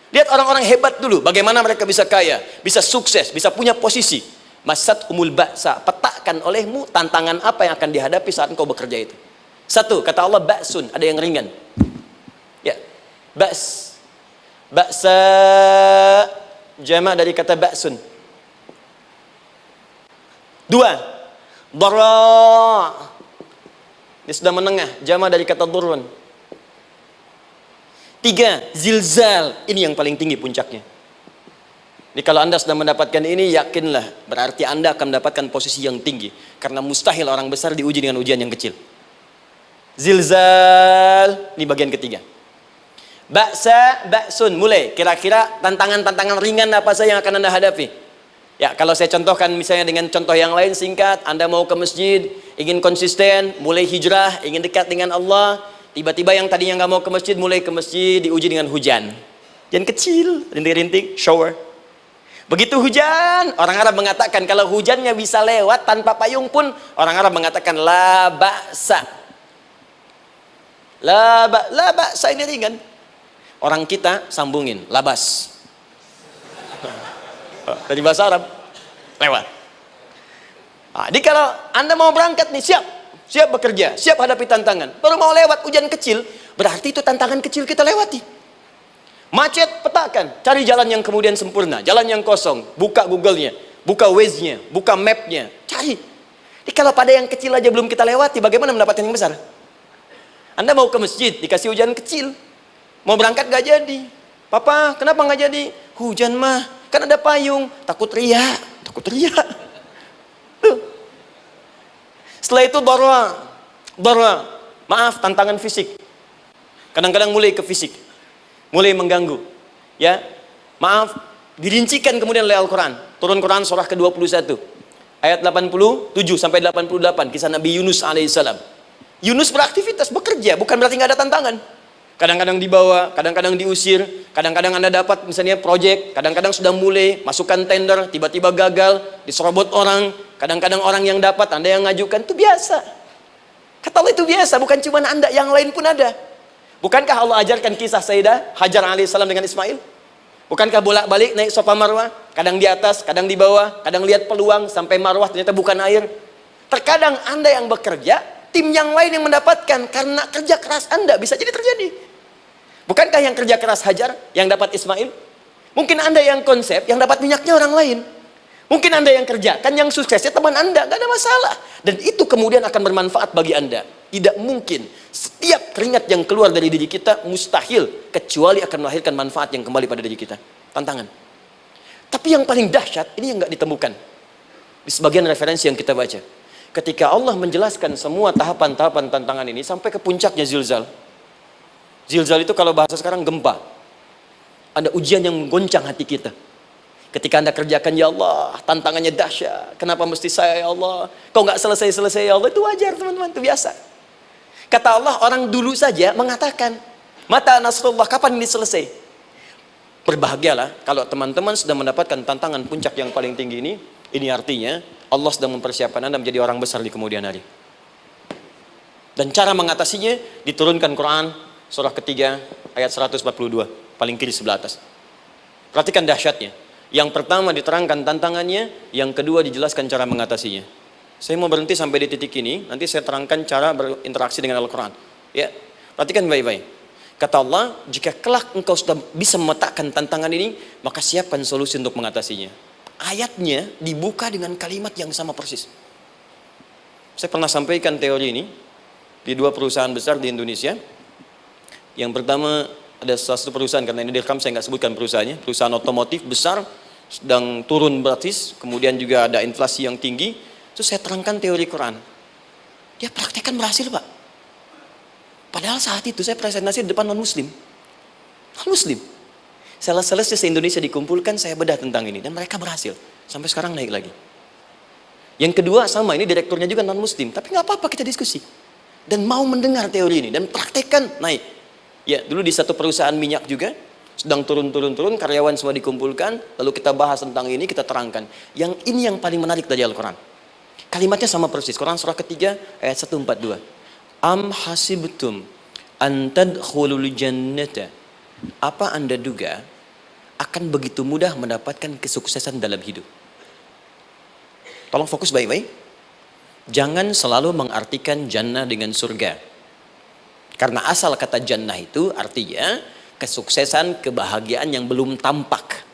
S1: Lihat orang-orang hebat dulu, bagaimana mereka bisa kaya, bisa sukses, bisa punya posisi. Masat umul ba'sa, petakan olehmu tantangan apa yang akan dihadapi saat engkau bekerja itu. Satu, kata Allah, ba'sun, ada yang ringan. Ya, ba's. Ba'sa, jama' dari kata ba'sun. Dua, dara'. Ini sudah menengah, jama' dari kata durun. Tiga, zilzal. Ini yang paling tinggi puncaknya. Jadi kalau Anda sudah mendapatkan ini, yakinlah, berarti Anda akan mendapatkan posisi yang tinggi. Karena mustahil orang besar diuji dengan ujian yang kecil. Zilzal, ini bagian ketiga. Ba'sa, ba'sun, mulai. Kira-kira tantangan-tantangan ringan apa saja yang akan Anda hadapi? Ya, kalau saya contohkan misalnya dengan contoh yang lain singkat, Anda mau ke masjid, ingin konsisten, mulai hijrah, ingin dekat dengan Allah, tiba-tiba yang tadinya nggak mau ke masjid, mulai ke masjid, diuji dengan hujan. Hujan kecil, rintik-rintik, shower. Begitu hujan, orang Arab mengatakan kalau hujannya bisa lewat tanpa payung pun, orang Arab mengatakan la ba'sa. La ba'sa ini ringan. Orang kita sambungin, labas. Dari bahasa Arab. lewat. Nah, jadi kalau Anda mau berangkat nih, siap bekerja, siap hadapi tantangan, baru mau lewat hujan kecil, berarti itu tantangan kecil kita lewati. Macet, petakan, cari jalan yang kemudian sempurna, jalan yang kosong, buka Google-nya, buka Waze-nya, buka map-nya, cari. Jadi kalau pada yang kecil aja belum kita lewati, bagaimana mendapatkan yang besar? Anda mau ke masjid, dikasih hujan kecil, mau berangkat gak jadi. Papa, kenapa gak jadi? Hujan mah, kan ada payung, takut riak. Setelah itu darwa, maaf, tantangan fisik. Kadang-kadang mulai ke fisik, mulai mengganggu. Ya, maaf, dirincikan kemudian oleh Al-Quran. Turun Quran surah ke-21, ayat 87 sampai 88, kisah Nabi Yunus alaihissalam. Yunus beraktivitas, bekerja, bukan berarti nggak ada tantangan. Kadang-kadang dibawa, kadang-kadang diusir, kadang-kadang Anda dapat misalnya proyek, kadang-kadang sudah mulai masukkan tender, tiba-tiba gagal, diserobot orang, kadang-kadang orang yang dapat, Anda yang ngajukan, itu biasa. Kata Allah itu biasa, bukan cuma Anda, yang lain pun ada. Bukankah Allah ajarkan kisah Sayyidah Hajar alaihissalam dengan Ismail? Bukankah bolak-balik naik Safa Marwah, kadang di atas, kadang di bawah, kadang lihat peluang sampai Marwah ternyata bukan air. Terkadang Anda yang bekerja, tim yang lain yang mendapatkan karena kerja keras Anda, bisa jadi terjadi. Bukankah yang kerja keras Hajar yang dapat Ismail? Mungkin Anda yang konsep, yang dapat minyaknya orang lain. Mungkin Anda yang kerja, kan yang suksesnya teman Anda, gak ada masalah. Dan itu kemudian akan bermanfaat bagi Anda. Tidak mungkin setiap keringat yang keluar dari diri kita mustahil, kecuali akan melahirkan manfaat yang kembali pada diri kita. Tantangan. Tapi yang paling dahsyat, ini yang gak ditemukan di sebagian referensi yang kita baca. Ketika Allah menjelaskan semua tahapan-tahapan tantangan ini sampai ke puncaknya zilzal. Zilzal itu kalau bahasa sekarang gempa. Ada ujian yang menggoncang hati kita. Ketika Anda kerjakan, ya Allah, tantangannya dahsyat. Kenapa mesti saya, ya Allah? Kok nggak selesai-selesai, ya Allah? Itu wajar, teman-teman, itu biasa. Kata Allah, orang dulu saja mengatakan, mata nasrullah, kapan ini selesai? Berbahagialah kalau teman-teman sudah mendapatkan tantangan puncak yang paling tinggi ini. Ini artinya Allah sedang mempersiapkan Anda menjadi orang besar di kemudian hari. Dan cara mengatasinya diturunkan Quran surah ketiga ayat 142, paling kiri sebelah atas. Perhatikan dahsyatnya. Yang pertama diterangkan tantangannya, yang kedua dijelaskan cara mengatasinya. Saya mau berhenti sampai di titik ini, nanti saya terangkan cara berinteraksi dengan Al-Quran. Ya, perhatikan baik-baik. Kata Allah, jika kelak engkau sudah bisa memetakan tantangan ini, maka siapkan solusi untuk mengatasinya. Ayatnya dibuka dengan kalimat yang sama persis. Saya pernah sampaikan teori ini di dua perusahaan besar di Indonesia. Yang pertama ada satu perusahaan, karena ini direkam saya nggak sebutkan perusahaannya, perusahaan otomotif besar sedang turun gratis, kemudian juga ada inflasi yang tinggi. Terus saya terangkan teori Quran, dia praktekkan berhasil, Pak. Padahal saat itu saya presentasi di depan non muslim, sales-salesnya se-Indonesia dikumpulkan, saya bedah tentang ini dan mereka berhasil sampai sekarang naik lagi. Yang kedua sama, ini direkturnya juga non muslim, tapi nggak apa-apa, kita diskusi dan mau mendengar teori ini dan praktekkan, naik. Ya, dulu di satu perusahaan minyak juga sedang turun, karyawan semua dikumpulkan, lalu kita bahas tentang ini, kita terangkan. Yang ini yang paling menarik dari Al-Quran. Kalimatnya sama persis. Quran surah ketiga ayat 142. Am hasibtum an tadkhulul jannata. Apa Anda duga akan begitu mudah mendapatkan kesuksesan dalam hidup? Tolong fokus baik-baik. Jangan selalu mengartikan jannah dengan surga. Karena asal kata jannah itu artinya kesuksesan, kebahagiaan yang belum tampak.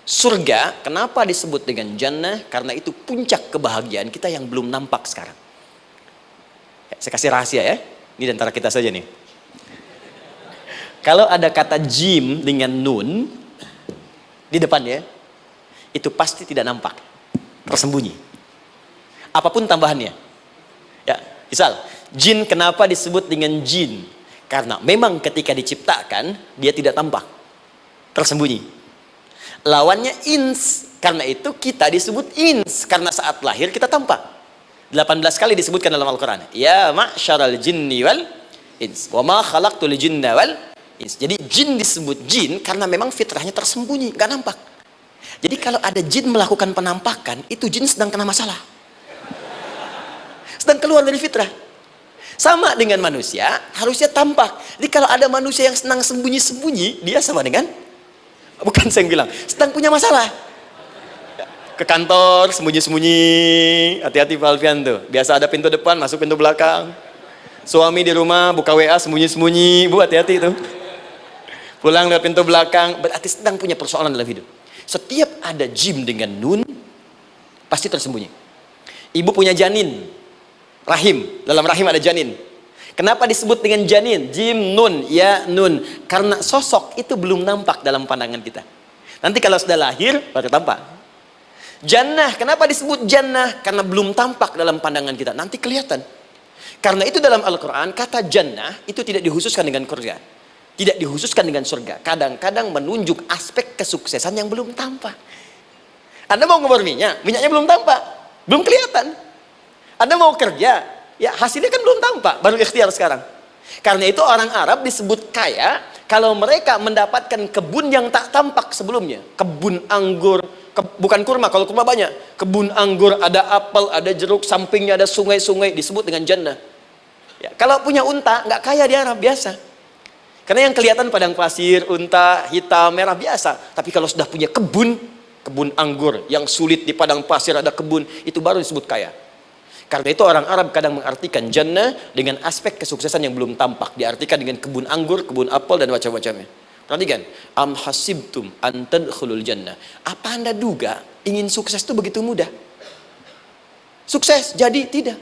S1: Surga, kenapa disebut dengan jannah? Karena itu puncak kebahagiaan kita yang belum nampak sekarang. Saya kasih rahasia ya, ini di antara kita saja nih. Kalau ada kata jim dengan nun di depannya, itu pasti tidak nampak, tersembunyi. Apapun tambahannya. Ya, misal, jin kenapa disebut dengan jin? Karena memang ketika diciptakan, dia tidak tampak, tersembunyi. Lawannya ins, karena itu kita disebut ins, karena saat lahir kita tampak. 18 kali disebutkan dalam Al-Quran. Ya ma'syaral jinni wal ins, wa ma khalaqtul jinna wal ins. Jadi jin disebut jin karena memang fitrahnya tersembunyi, gak nampak. Jadi kalau ada jin melakukan penampakan, itu jin sedang kena masalah, sedang keluar dari fitrah. Sama dengan manusia, harusnya tampak. Jadi kalau ada manusia yang senang sembunyi-sembunyi, dia sama dengan, bukan saya yang bilang, sedang punya masalah. ke kantor sembunyi-sembunyi. Hati-hati Pak Alfian tuh. Biasa ada pintu depan, masuk pintu belakang. Suami di rumah buka WA sembunyi-sembunyi. Bu, hati-hati tuh. Pulang lewat pintu belakang. Berarti sedang punya persoalan dalam hidup. Setiap ada jim dengan nun, pasti tersembunyi. Ibu punya janin, rahim. Dalam rahim ada janin. Kenapa disebut dengan janin? Jim, nun, ya, nun. Karena sosok itu belum nampak dalam pandangan kita. Nanti kalau sudah lahir, baru tampak. Jannah, kenapa disebut jannah? Karena belum tampak dalam pandangan kita. Nanti kelihatan. Karena itu dalam Al-Quran, kata jannah itu tidak dikhususkan dengan surga. Tidak dikhususkan dengan surga. Kadang-kadang menunjuk aspek kesuksesan yang belum tampak. Anda mau ngubur minyak, minyaknya belum tampak. Belum kelihatan. Anda mau kerja, ya hasilnya kan belum tampak. Baru ikhtiar sekarang. Karena itu orang Arab disebut kaya kalau mereka mendapatkan kebun yang tak tampak sebelumnya. Kebun anggur, bukan kurma, kalau kurma banyak. Kebun anggur, ada apel, ada jeruk, sampingnya ada sungai-sungai, disebut dengan jannah. Ya, kalau punya unta, nggak kaya di Arab, biasa. Karena yang kelihatan padang pasir, unta, hitam, merah, biasa. Tapi kalau sudah punya kebun anggur, yang sulit di padang pasir ada kebun, itu baru disebut kaya. Karena itu orang Arab kadang mengartikan jannah dengan aspek kesuksesan yang belum tampak. Diartikan dengan kebun anggur, kebun apel, dan macam-macamnya. Perhatikan, am hasibtum an tadkhulul jannah. Apa Anda duga ingin sukses itu begitu mudah? Sukses jadi tidak.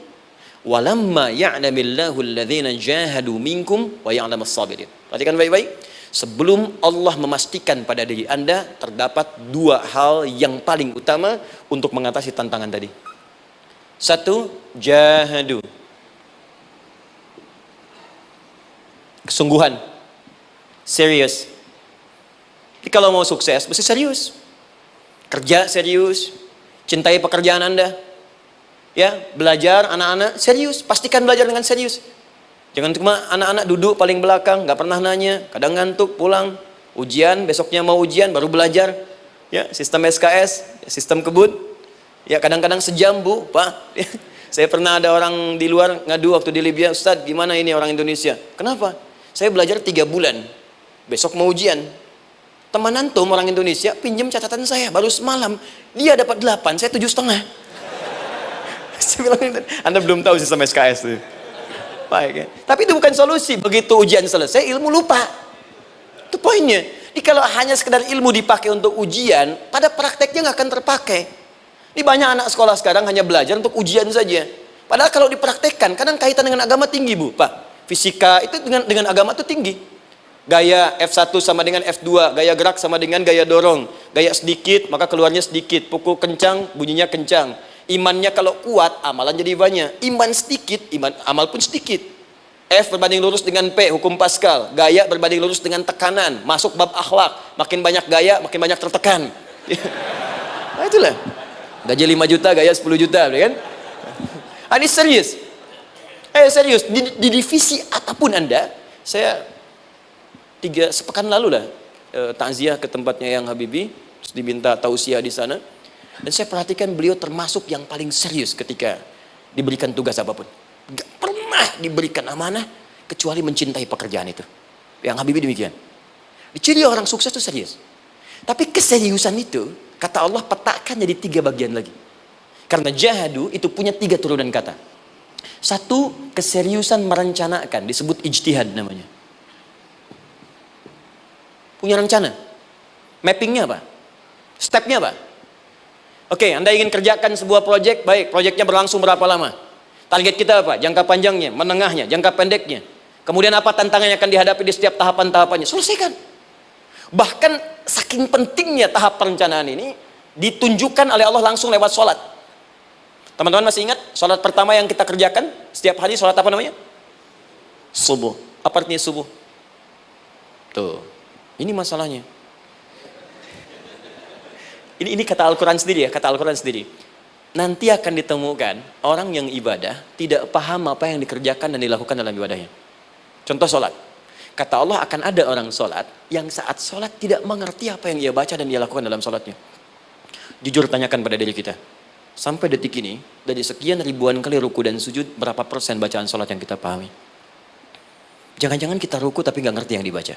S1: Walamma ya'lamillahu alladhina jahadu minkum wa ya'lamas sabirin. Perhatikan baik-baik. Sebelum Allah memastikan pada diri Anda terdapat dua hal yang paling utama untuk mengatasi tantangan tadi. Satu, jahadu. Kesungguhan. Serius. Jadi kalau mau sukses, mesti serius. Kerja serius. Cintai pekerjaan Anda. Ya, belajar anak-anak serius. Pastikan belajar dengan serius. Jangan cuma anak-anak duduk paling belakang, nggak pernah nanya, kadang ngantuk, pulang. Ujian, besoknya mau ujian, baru belajar. Ya, sistem SKS, sistem kebut. Ya, kadang-kadang sejam, Bu, Pak. Saya pernah ada orang di luar ngadu waktu di Libya, Ustadz, gimana ini orang Indonesia? Kenapa? Saya belajar 3 bulan. Besok mau ujian. Teman antum orang Indonesia pinjam catatan saya baru semalam. Dia dapat 8, saya 7,5. Saya bilang, Anda belum tahu sistem SKS itu. Baik, ya. Tapi itu bukan solusi. Begitu ujian selesai, ilmu lupa. Itu poinnya. Jadi kalau hanya sekedar ilmu dipakai untuk ujian, pada prakteknya nggak akan terpakai. Ini banyak anak sekolah sekarang hanya belajar untuk ujian saja. Padahal kalau dipraktekkan, kadang kaitan dengan agama tinggi, Bu, Pak. Fisika itu dengan agama itu tinggi. Gaya F1 sama dengan F2, gaya gerak sama dengan gaya dorong. Gaya sedikit, maka keluarnya sedikit. Pukul kencang, bunyinya kencang. Imannya kalau kuat, amalan jadi banyak. Iman sedikit, amal pun sedikit. F berbanding lurus dengan P, hukum Pascal. Gaya berbanding lurus dengan tekanan. Masuk bab akhlak. Makin banyak gaya, makin banyak tertekan. Nah itulah. Gaji 5 juta, gaya 10 juta, kan? Ini serius. Serius. Di divisi apapun Anda, saya 3 sepekan lalu lah takziah ke tempatnya yang Habibie, terus diminta tausiah di sana. Dan saya perhatikan beliau termasuk yang paling serius ketika diberikan tugas apapun. Gak pernah diberikan amanah kecuali mencintai pekerjaan itu. Yang Habibie demikian. Ciri orang sukses itu serius. Tapi keseriusan itu, kata Allah petakan jadi 3 bagian lagi. Karena jahadu itu punya 3 turunan kata. Satu, keseriusan merencanakan, disebut ijtihad namanya. Punya rencana. Mappingnya apa? Stepnya apa? Oke, Anda ingin kerjakan sebuah proyek, baik, proyeknya berlangsung berapa lama? Target kita apa? Jangka panjangnya, menengahnya, jangka pendeknya. Kemudian apa tantangan yang akan dihadapi di setiap tahapan-tahapannya? Selesaikan. Bahkan saking pentingnya tahap perencanaan ini ditunjukkan oleh Allah langsung lewat sholat. Teman-teman masih ingat sholat pertama yang kita kerjakan setiap hari, sholat apa namanya? Subuh. Apa artinya subuh? Tuh, ini masalahnya. Ini kata Al-Quran sendiri ya, kata Al-Quran sendiri. Nanti akan ditemukan orang yang ibadah tidak paham apa yang dikerjakan dan dilakukan dalam ibadahnya. Contoh sholat. Kata Allah akan ada orang sholat yang saat sholat tidak mengerti apa yang ia baca dan dia lakukan dalam sholatnya. Jujur tanyakan pada diri kita. Sampai detik ini, dari sekian ribuan kali ruku dan sujud, berapa persen bacaan sholat yang kita pahami? Jangan-jangan kita ruku tapi nggak ngerti yang dibaca.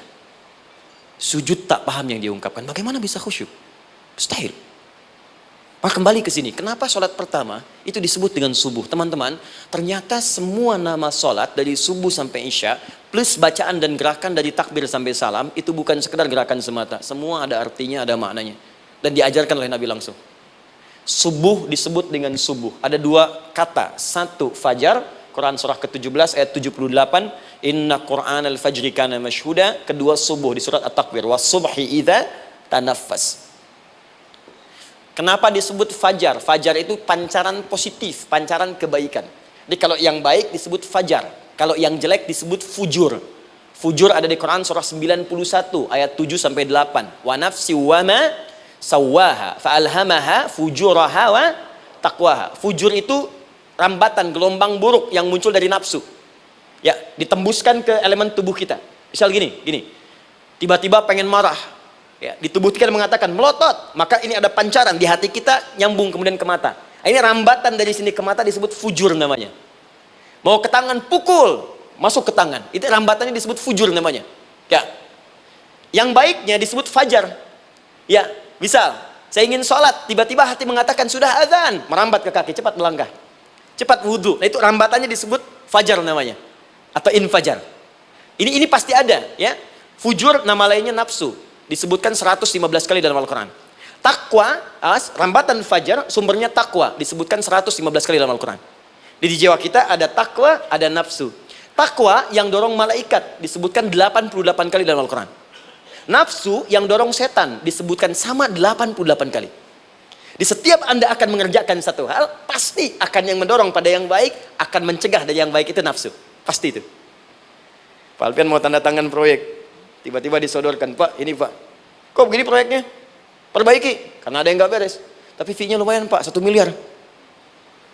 S1: Sujud tak paham yang diungkapkan. Bagaimana bisa khusyuk? Mustahil. Maka kembali ke sini, kenapa sholat pertama itu disebut dengan subuh? Teman-teman, ternyata semua nama sholat dari subuh sampai isya, plus bacaan dan gerakan dari takbir sampai salam, itu bukan sekedar gerakan semata. Semua ada artinya, ada maknanya. Dan diajarkan oleh Nabi langsung. Subuh disebut dengan subuh. Ada dua kata. Satu, fajar, Quran surah ke-17 ayat 78. Inna Qur'an al-fajri kana mashhuda. Kedua, subuh di surat At-Takbir. Was subhi idza tanaffas. Kenapa disebut fajar? Fajar itu pancaran positif, pancaran kebaikan. Jadi kalau yang baik disebut fajar, kalau yang jelek disebut fujur. Fujur ada di Quran surah 91 ayat 7 sampai 8. Wa nafsi wa ma sawwaha fa alhamaha fujuraha wa taqwaha. Fujur itu rambatan gelombang buruk yang muncul dari nafsu. Ya, ditembuskan ke elemen tubuh kita. Misal gini. Tiba-tiba pengen marah. Ya, di tubuh kita mengatakan melotot, maka ini ada pancaran di hati kita nyambung kemudian ke mata. Ini rambatan dari sini ke mata disebut fujur namanya. Mau ke tangan pukul, masuk ke tangan. Itu rambatannya disebut fujur namanya. Ya. Yang baiknya disebut fajar. Ya, misal saya ingin sholat, tiba-tiba hati mengatakan sudah azan, merambat ke kaki, cepat melangkah. Cepat wudhu. Nah, itu rambatannya disebut fajar namanya. Atau infajar. Ini pasti ada, ya. Fujur nama lainnya nafsu. Disebutkan 115 kali dalam Al-Quran. Takwa, rambatan fajar, sumbernya takwa. Disebutkan 115 kali dalam Al-Quran. Di jiwa kita ada takwa, ada nafsu. Takwa yang dorong malaikat, disebutkan 88 kali dalam Al-Quran. Nafsu yang dorong setan, disebutkan sama 88 kali. Di setiap Anda akan mengerjakan satu hal, pasti akan yang mendorong pada yang baik, akan mencegah dari yang baik itu nafsu. Pasti itu. Pak Alfian mau tanda tangan proyek. Tiba-tiba disodorkan, Pak, ini Pak, kok begini proyeknya? Perbaiki, karena ada yang nggak beres. Tapi fee-nya lumayan Pak, 1 miliar.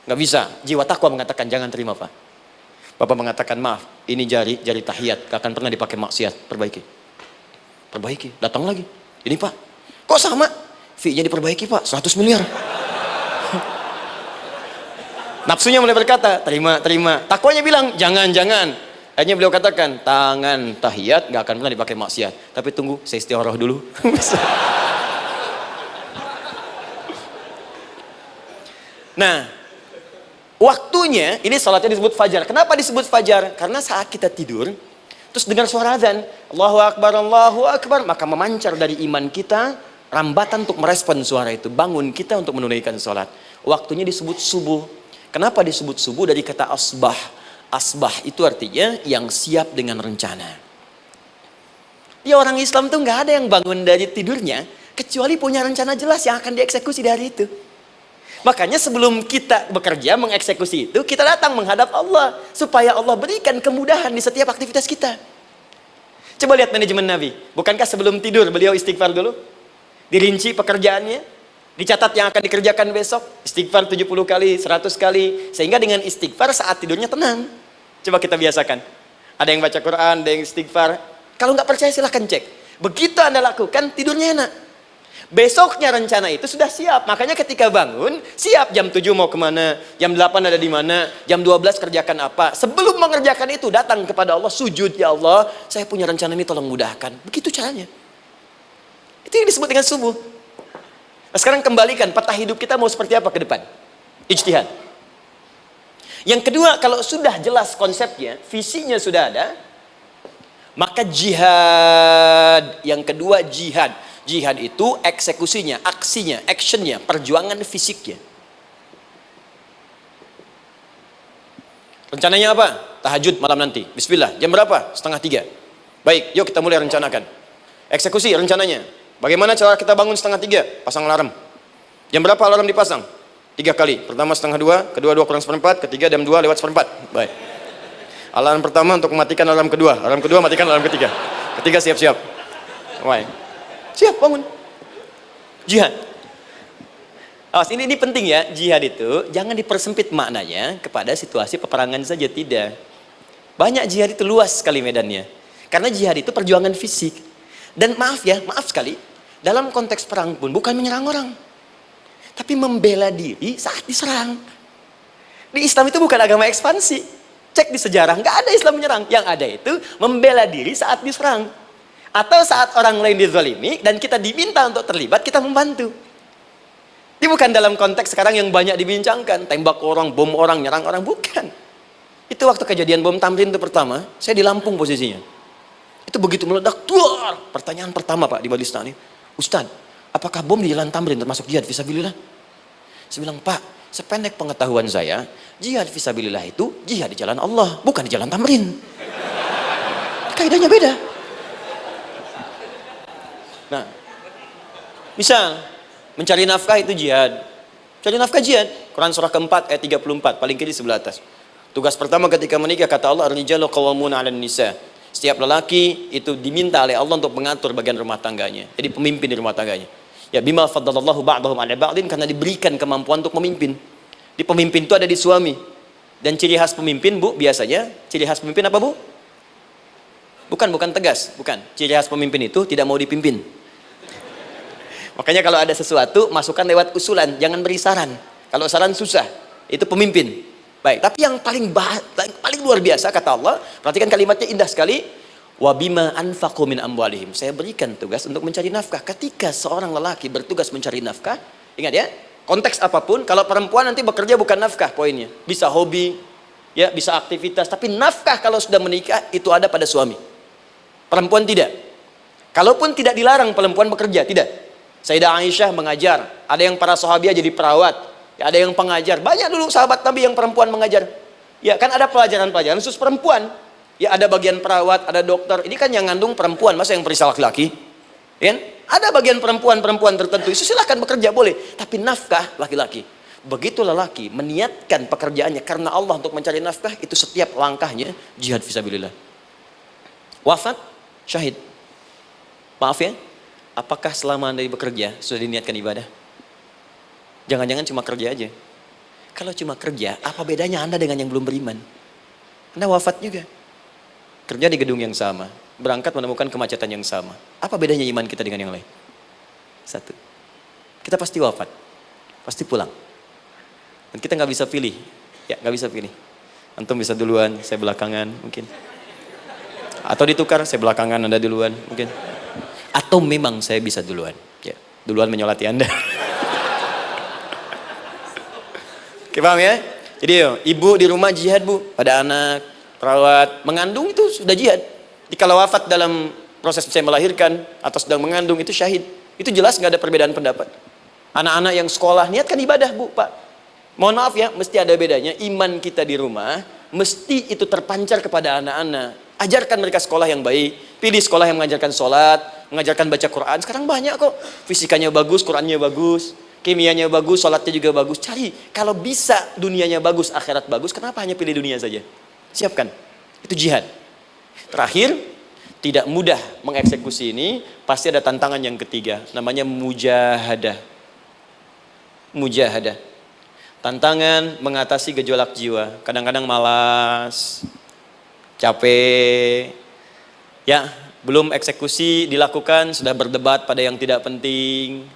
S1: Nggak bisa, jiwa takwa mengatakan jangan terima Pak. Bapak mengatakan maaf, ini jari tahiyat, gak akan pernah dipakai maksiat, perbaiki, datang lagi. Ini Pak, kok sama? Fee-nya diperbaiki Pak, 100 miliar. Nafsunya mulai berkata, terima. Takwanya bilang, jangan. Akhirnya beliau katakan, tangan tahiyat gak akan pernah dipakai maksiat. Tapi tunggu, saya istiqoroh dulu. Nah, waktunya, ini salatnya disebut fajar. Kenapa disebut fajar? Karena saat kita tidur, terus dengar suara azan, Allahu Akbar, maka memancar dari iman kita, rambatan untuk merespon suara itu. Bangun kita untuk menunaikan salat. Waktunya disebut subuh. Kenapa disebut subuh? Dari kata asbah. Asbah itu artinya yang siap dengan rencana. Ya, orang Islam tuh nggak ada yang bangun dari tidurnya kecuali punya rencana jelas yang akan dieksekusi di hari itu. Makanya sebelum kita bekerja mengeksekusi itu, kita datang menghadap Allah supaya Allah berikan kemudahan di setiap aktivitas kita. Coba lihat manajemen Nabi. Bukankah sebelum tidur beliau istighfar dulu? Dirinci pekerjaannya, dicatat yang akan dikerjakan besok, istighfar 70 kali, 100 kali, sehingga dengan istighfar saat tidurnya tenang. Coba kita biasakan. Ada yang baca Quran, ada yang istighfar. Kalau nggak percaya silahkan cek. Begitu Anda lakukan, tidurnya enak. Besoknya rencana itu sudah siap. Makanya ketika bangun, siap jam 7 mau kemana, jam 8 ada di mana, jam 12 kerjakan apa. Sebelum mengerjakan itu, datang kepada Allah, sujud, ya Allah, saya punya rencana ini tolong mudahkan. Begitu caranya. Itu yang disebut dengan subuh. Nah, sekarang kembalikan peta hidup kita mau seperti apa ke depan. Ijtihad. Yang kedua, kalau sudah jelas konsepnya, visinya sudah ada, maka jihad. Yang kedua, jihad. Jihad itu eksekusinya, aksinya, actionnya, perjuangan fisiknya. Rencananya apa? Tahajud malam nanti. Bismillah. Jam berapa? 2:30. Baik, yuk kita mulai rencanakan. Eksekusi rencananya. Bagaimana cara kita bangun 2:30? Pasang alarm. Jam berapa alarm dipasang? 3 kali. Pertama 1:30, kedua 2 kurang 1/4, ketiga jam 2 lewat 1/4. Baik. Alarm pertama untuk mematikan alarm kedua. Alarm kedua matikan alarm ketiga. Ketiga siap-siap. Baik. Siap bangun. Jihad. Awas, ini penting ya. Jihad itu jangan dipersempit maknanya kepada situasi peperangan saja, tidak. Banyak jihad itu luas sekali medannya. Karena jihad itu perjuangan fisik. Dan maaf sekali, dalam konteks perang pun bukan menyerang orang, tapi membela diri saat diserang. Di Islam itu bukan agama ekspansi. Cek di sejarah, nggak ada Islam menyerang. Yang ada itu membela diri saat diserang. Atau saat orang lain dizalimi dan kita diminta untuk terlibat, kita membantu. Ini bukan dalam konteks sekarang yang banyak dibincangkan, tembak orang, bom orang, nyerang orang, bukan. Itu waktu kejadian bom Tamrin itu pertama, saya di Lampung posisinya. Itu begitu meledak, duar. Pertanyaan pertama Pak di Majelis Taklim, Ustadz, apakah bom di Jalan Tamrin termasuk jihad fisabilillah? Saya bilang, Pak, sependek pengetahuan saya, jihad fisabilillah itu jihad di jalan Allah, bukan di Jalan Tamrin. Kaidahnya beda. Nah, misal mencari nafkah itu jihad. Cari nafkah jihad. Quran surah keempat ayat 34, paling kiri sebelah atas. Tugas pertama ketika menikah, kata Allah, ar-rijalu qawwamuna 'alan nisa. Setiap lelaki itu diminta oleh Allah untuk mengatur bagian rumah tangganya. Jadi pemimpin di rumah tangganya. Ya bima faddalallahu ba'dahum 'ala ba'din, karena diberikan kemampuan untuk memimpin. Di pemimpin itu ada di suami. Dan ciri khas pemimpin, Bu, biasanya ciri khas pemimpin apa, Bu? Bukan tegas, bukan. Ciri khas pemimpin itu tidak mau dipimpin. Makanya kalau ada sesuatu, masukkan lewat usulan, jangan beri saran. Kalau saran susah, itu pemimpin. Baik, tapi yang paling luar biasa kata Allah, perhatikan kalimatnya indah sekali. Wa bima anfaqu min amwalihim. Saya berikan tugas untuk mencari nafkah. Ketika seorang lelaki bertugas mencari nafkah, ingat ya, konteks apapun, kalau perempuan nanti bekerja bukan nafkah poinnya. Bisa hobi, ya, bisa aktivitas, tapi nafkah kalau sudah menikah itu ada pada suami. Perempuan tidak. Kalaupun tidak dilarang perempuan bekerja, tidak. Sayyidah Aisyah mengajar, ada yang para sahabiah jadi perawat, ya, ada yang pengajar. Banyak dulu sahabat Nabi yang perempuan mengajar. Ya, kan ada pelajaran-pelajaran khusus perempuan. Ya, ada bagian perawat, ada dokter. Ini kan yang ngandung perempuan, masa yang periksa laki-laki? Ya, ada bagian perempuan tertentu. Itu silahkan bekerja boleh, tapi nafkah laki-laki. Begitu lelaki meniatkan pekerjaannya karena Allah untuk mencari nafkah, itu setiap langkahnya jihad fisabilillah. Wafat syahid. Maaf ya, apakah selama Anda bekerja sudah diniatkan ibadah? Jangan-jangan cuma kerja aja. Kalau cuma kerja, apa bedanya Anda dengan yang belum beriman? Anda wafat juga. Kerja di gedung yang sama, berangkat menemukan kemacetan yang sama. Apa bedanya iman kita dengan yang lain? Satu, kita pasti wafat, pasti pulang. Dan kita nggak bisa pilih, ya nggak bisa pilih. Antum bisa duluan, saya belakangan mungkin. Atau ditukar, saya belakangan, Anda duluan mungkin. Atau memang saya bisa duluan, ya, duluan menyolati Anda. Oke, paham ya? Jadi ibu di rumah jihad, Bu, pada anak, perawat, mengandung itu sudah jihad. Jadi kalau wafat dalam proses saya melahirkan atau sedang mengandung itu syahid. Itu jelas nggak ada perbedaan pendapat. Anak-anak yang sekolah niatkan ibadah, Bu, Pak. Mohon maaf ya, mesti ada bedanya. Iman kita di rumah mesti itu terpancar kepada anak-anak. Ajarkan mereka sekolah yang baik. Pilih sekolah yang mengajarkan sholat, mengajarkan baca Quran. Sekarang banyak kok. Fisikanya bagus, Qurannya bagus, kimianya bagus, sholatnya juga bagus. Cari. Kalau bisa dunianya bagus, akhirat bagus, kenapa hanya pilih dunia saja? Siapkan. Itu jihad. Terakhir, tidak mudah mengeksekusi ini. Pasti ada tantangan yang ketiga. Namanya mujahadah. Mujahadah. Tantangan mengatasi gejolak jiwa. Kadang-kadang malas, capek, ya, belum eksekusi dilakukan, sudah berdebat pada yang tidak penting,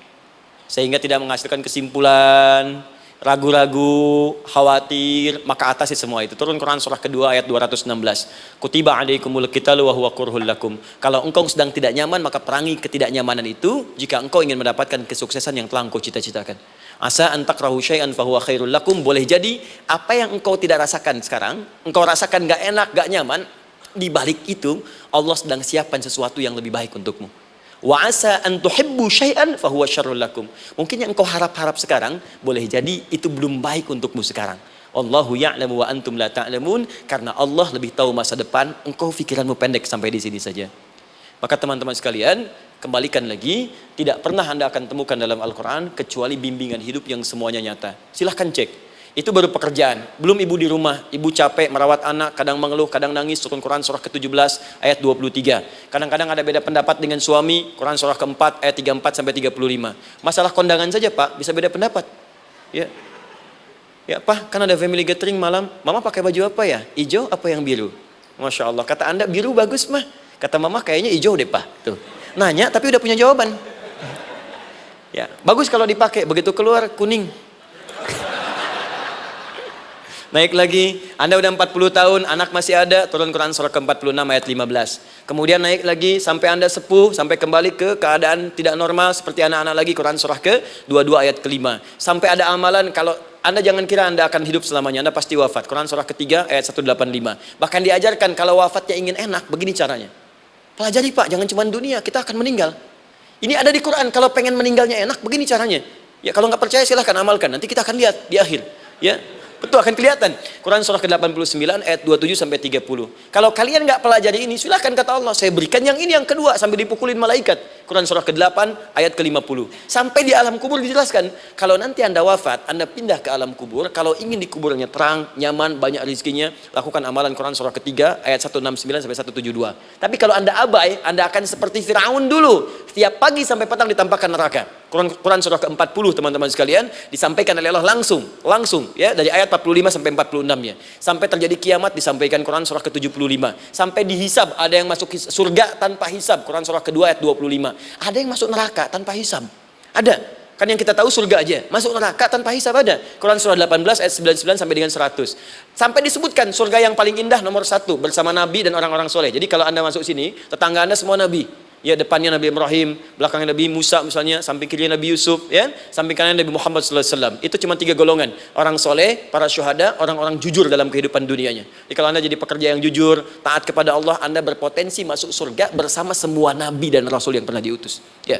S1: sehingga tidak menghasilkan kesimpulan, ragu-ragu, khawatir, maka atasi semua itu. Turun Quran surah kedua ayat 216. Kutiba alaikumul qitalu wa huwa kurhul lakum. Kalau engkau sedang tidak nyaman, maka perangi ketidaknyamanan itu jika engkau ingin mendapatkan kesuksesan yang telah engkau cita-citakan. Asa an takrahu syai'an fa huwa khairul lakum. Boleh jadi apa yang engkau tidak rasakan sekarang, engkau rasakan gak enak, gak nyaman, di balik itu Allah sedang siapkan sesuatu yang lebih baik untukmu. Wa asa an tuhibbu syai'an fa huwa syarrul lakum. Mungkin yang engkau harap-harap sekarang, boleh jadi itu belum baik untukmu sekarang. Allahu ya'lamu wa antum la ta'lamun. Karena Allah lebih tahu masa depan, engkau pikiranmu pendek sampai di sini saja. Maka teman-teman sekalian, kembalikan lagi, tidak pernah Anda akan temukan dalam Al-Quran kecuali bimbingan hidup yang semuanya nyata. Silahkan cek. Itu baru pekerjaan. Belum ibu di rumah, ibu capek merawat anak, kadang mengeluh, kadang nangis. Turun Quran surah ke-17 ayat 23. Kadang-kadang ada beda pendapat dengan suami, Quran surah ke-4 ayat 34 sampai 35. Masalah kondangan saja, Pak, bisa beda pendapat. Ya. Ya, Pak, kan ada family gathering malam. Mama pakai baju apa ya? Hijau apa yang biru? Masya Allah, kata Anda biru bagus, mah. Kata Mama kayaknya hijau deh, Pak. Tuh. Nanya tapi udah punya jawaban. Ya, bagus kalau dipakai, begitu keluar kuning. Naik lagi, Anda udah 40 tahun, anak masih ada, turun Quran surah ke-46 ayat 15. Kemudian naik lagi sampai Anda sepuh, sampai kembali ke keadaan tidak normal seperti anak-anak lagi, Quran surah ke-22 ayat ke-5. Sampai ada amalan, kalau Anda jangan kira Anda akan hidup selamanya, Anda pasti wafat. Quran surah ke-3 ayat 185. Bahkan diajarkan kalau wafatnya ingin enak, begini caranya. Pelajari Pak, jangan cuma dunia, kita akan meninggal. Ini ada di Quran, kalau pengen meninggalnya enak, begini caranya. Ya kalau nggak percaya silahkan amalkan, nanti kita akan lihat di akhir. Ya, betul akan kelihatan. Quran surah ke-89 ayat 27 sampai 30. Kalau kalian nggak pelajari ini, silahkan kata Allah, saya berikan yang ini yang kedua sambil dipukulin malaikat. Quran surah ke-8 ayat ke-50. Sampai di alam kubur dijelaskan, kalau nanti Anda wafat, Anda pindah ke alam kubur, kalau ingin di kuburnya terang, nyaman, banyak rezekinya, lakukan amalan Quran surah ketiga ayat 169 sampai 172. Tapi kalau Anda abai, Anda akan seperti Firaun dulu. Setiap pagi sampai petang ditampakkan neraka. Quran surah ke-40 teman-teman sekalian disampaikan oleh Allah langsung ya dari ayat 45 sampai 46 ya. Sampai terjadi kiamat disampaikan Quran surah ke-75. Sampai dihisab, ada yang masuk surga tanpa hisab, Quran surah kedua ayat 25. Ada yang masuk neraka tanpa hisab. Ada. Kan yang kita tahu surga aja, masuk neraka tanpa hisab ada. Quran surah 18 ayat 99 sampai dengan 100. Sampai disebutkan surga yang paling indah nomor 1 bersama Nabi dan orang-orang soleh. Jadi kalau Anda masuk sini, tetangga Anda semua Nabi. Ya, depannya Nabi Ibrahim, belakangnya Nabi Musa misalnya, samping kirinya Nabi Yusuf, ya, samping kanan Nabi Muhammad SAW. Itu cuma 3 golongan, orang soleh, para syuhada, orang-orang jujur dalam kehidupan dunianya. Jadi kalau Anda jadi pekerja yang jujur, taat kepada Allah, Anda berpotensi masuk surga bersama semua Nabi dan Rasul yang pernah diutus. Ya.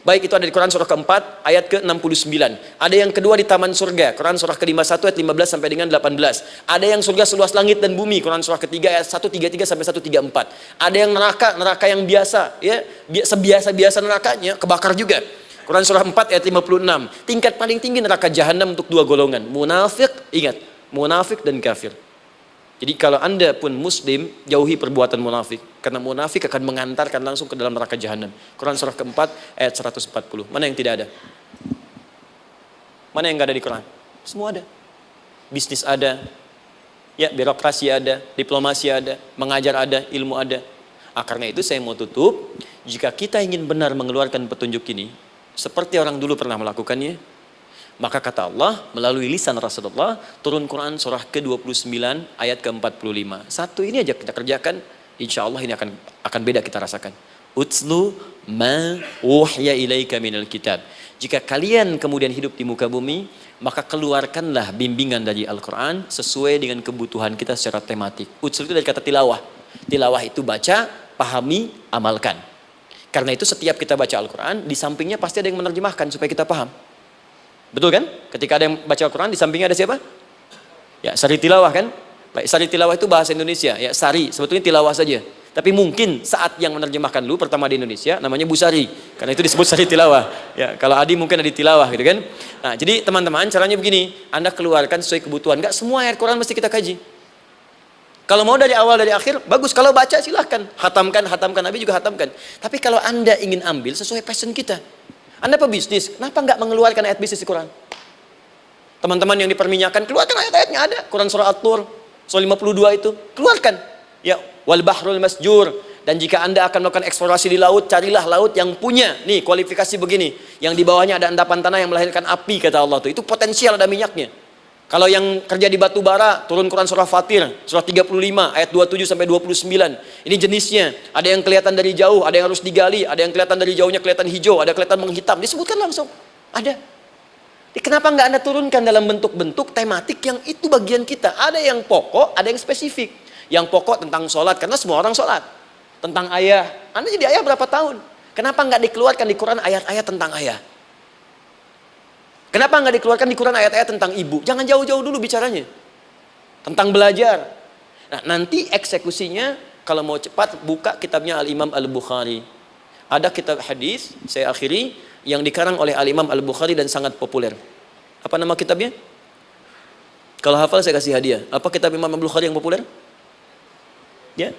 S1: Baik, itu ada di Quran surah keempat ayat ke-69. Ada yang kedua di taman surga, Quran surah ke-51 ayat 15 sampai dengan 18. Ada yang surga seluas langit dan bumi, Quran surah ketiga ayat 133 sampai 134. Ada yang neraka yang biasa, ya, sebiasa-biasa nerakanya kebakar juga. Quran surah 4 ayat 56. Tingkat paling tinggi neraka jahanam untuk 2 golongan, munafik, ingat, munafik dan kafir. Jadi kalau Anda pun muslim, jauhi perbuatan munafik. Karena munafik akan mengantarkan langsung ke dalam neraka jahanam. Quran surah keempat ayat 140. Mana yang tidak ada? Mana yang nggak ada di Quran? Semua ada. Bisnis ada, ya, birokrasi ada, diplomasi ada, mengajar ada, ilmu ada. Karena itu saya mau tutup, jika kita ingin benar mengeluarkan petunjuk ini, seperti orang dulu pernah melakukannya, maka kata Allah melalui lisan Rasulullah turun Quran surah ke-29 ayat ke-45. Satu ini aja kita kerjakan, insya Allah ini akan beda kita rasakan. Utslu ma uhya ilaika minal kitab. Jika kalian kemudian hidup di muka bumi, maka keluarkanlah bimbingan dari Al-Quran sesuai dengan kebutuhan kita secara tematik. Utslu itu dari kata tilawah. Tilawah itu baca, pahami, amalkan. Karena itu setiap kita baca Al-Quran, di sampingnya pasti ada yang menerjemahkan supaya kita paham. Betul kan? Ketika ada yang baca Al-Quran, di sampingnya ada siapa? Ya, sari tilawah kan? Baik, sari tilawah itu bahasa Indonesia. Ya, sari, sebetulnya tilawah saja. Tapi mungkin saat yang menerjemahkan dulu pertama di Indonesia namanya Bu Sari. Karena itu disebut sari tilawah. Ya, kalau Adi mungkin ada di tilawah gitu kan. Nah, jadi teman-teman caranya begini, Anda keluarkan sesuai kebutuhan. Enggak semua ayat Quran mesti kita kaji. Kalau mau dari awal dari akhir, bagus. Kalau baca silahkan. Hatamkan, Nabi juga hatamkan. Tapi kalau Anda ingin ambil sesuai passion kita. Anda pebisnis, kenapa enggak mengeluarkan ayat bisnis di Quran? Teman-teman yang diperminyakan, keluarkan ayat-ayatnya ada. Quran surah At-Tur, surah 52 itu. Keluarkan. Ya, wal bahrul masjur. Dan jika Anda akan melakukan eksplorasi di laut, carilah laut yang punya. Nih, kualifikasi begini. Yang di bawahnya ada endapan tanah yang melahirkan api, kata Allah tuh. Itu potensial ada minyaknya. Kalau yang kerja di batu bara, turun Quran surah Fatir, surah 35 ayat 27 sampai 29. Ini jenisnya. Ada yang kelihatan dari jauh, ada yang harus digali, ada yang kelihatan dari jauhnya kelihatan hijau, ada kelihatan menghitam. Disebutkan langsung. Ada. Kenapa nggak Anda turunkan dalam bentuk-bentuk tematik yang itu bagian kita? Ada yang pokok, ada yang spesifik. Yang pokok tentang sholat, karena semua orang sholat. Tentang ayah. Anda jadi ayah berapa tahun? Kenapa nggak dikeluarkan di Quran ayat-ayat tentang ayah? Kenapa nggak dikeluarkan di Quran ayat-ayat tentang ibu? Jangan jauh-jauh dulu bicaranya. Tentang belajar. Nah, nanti eksekusinya kalau mau cepat buka kitabnya Al-Imam Al-Bukhari. Ada kitab hadis, saya akhiri, yang dikarang oleh Al-Imam Al-Bukhari dan sangat populer. Apa nama kitabnya? Kalau hafal saya kasih hadiah. Apa kitab Imam Al-Bukhari yang populer? Ya.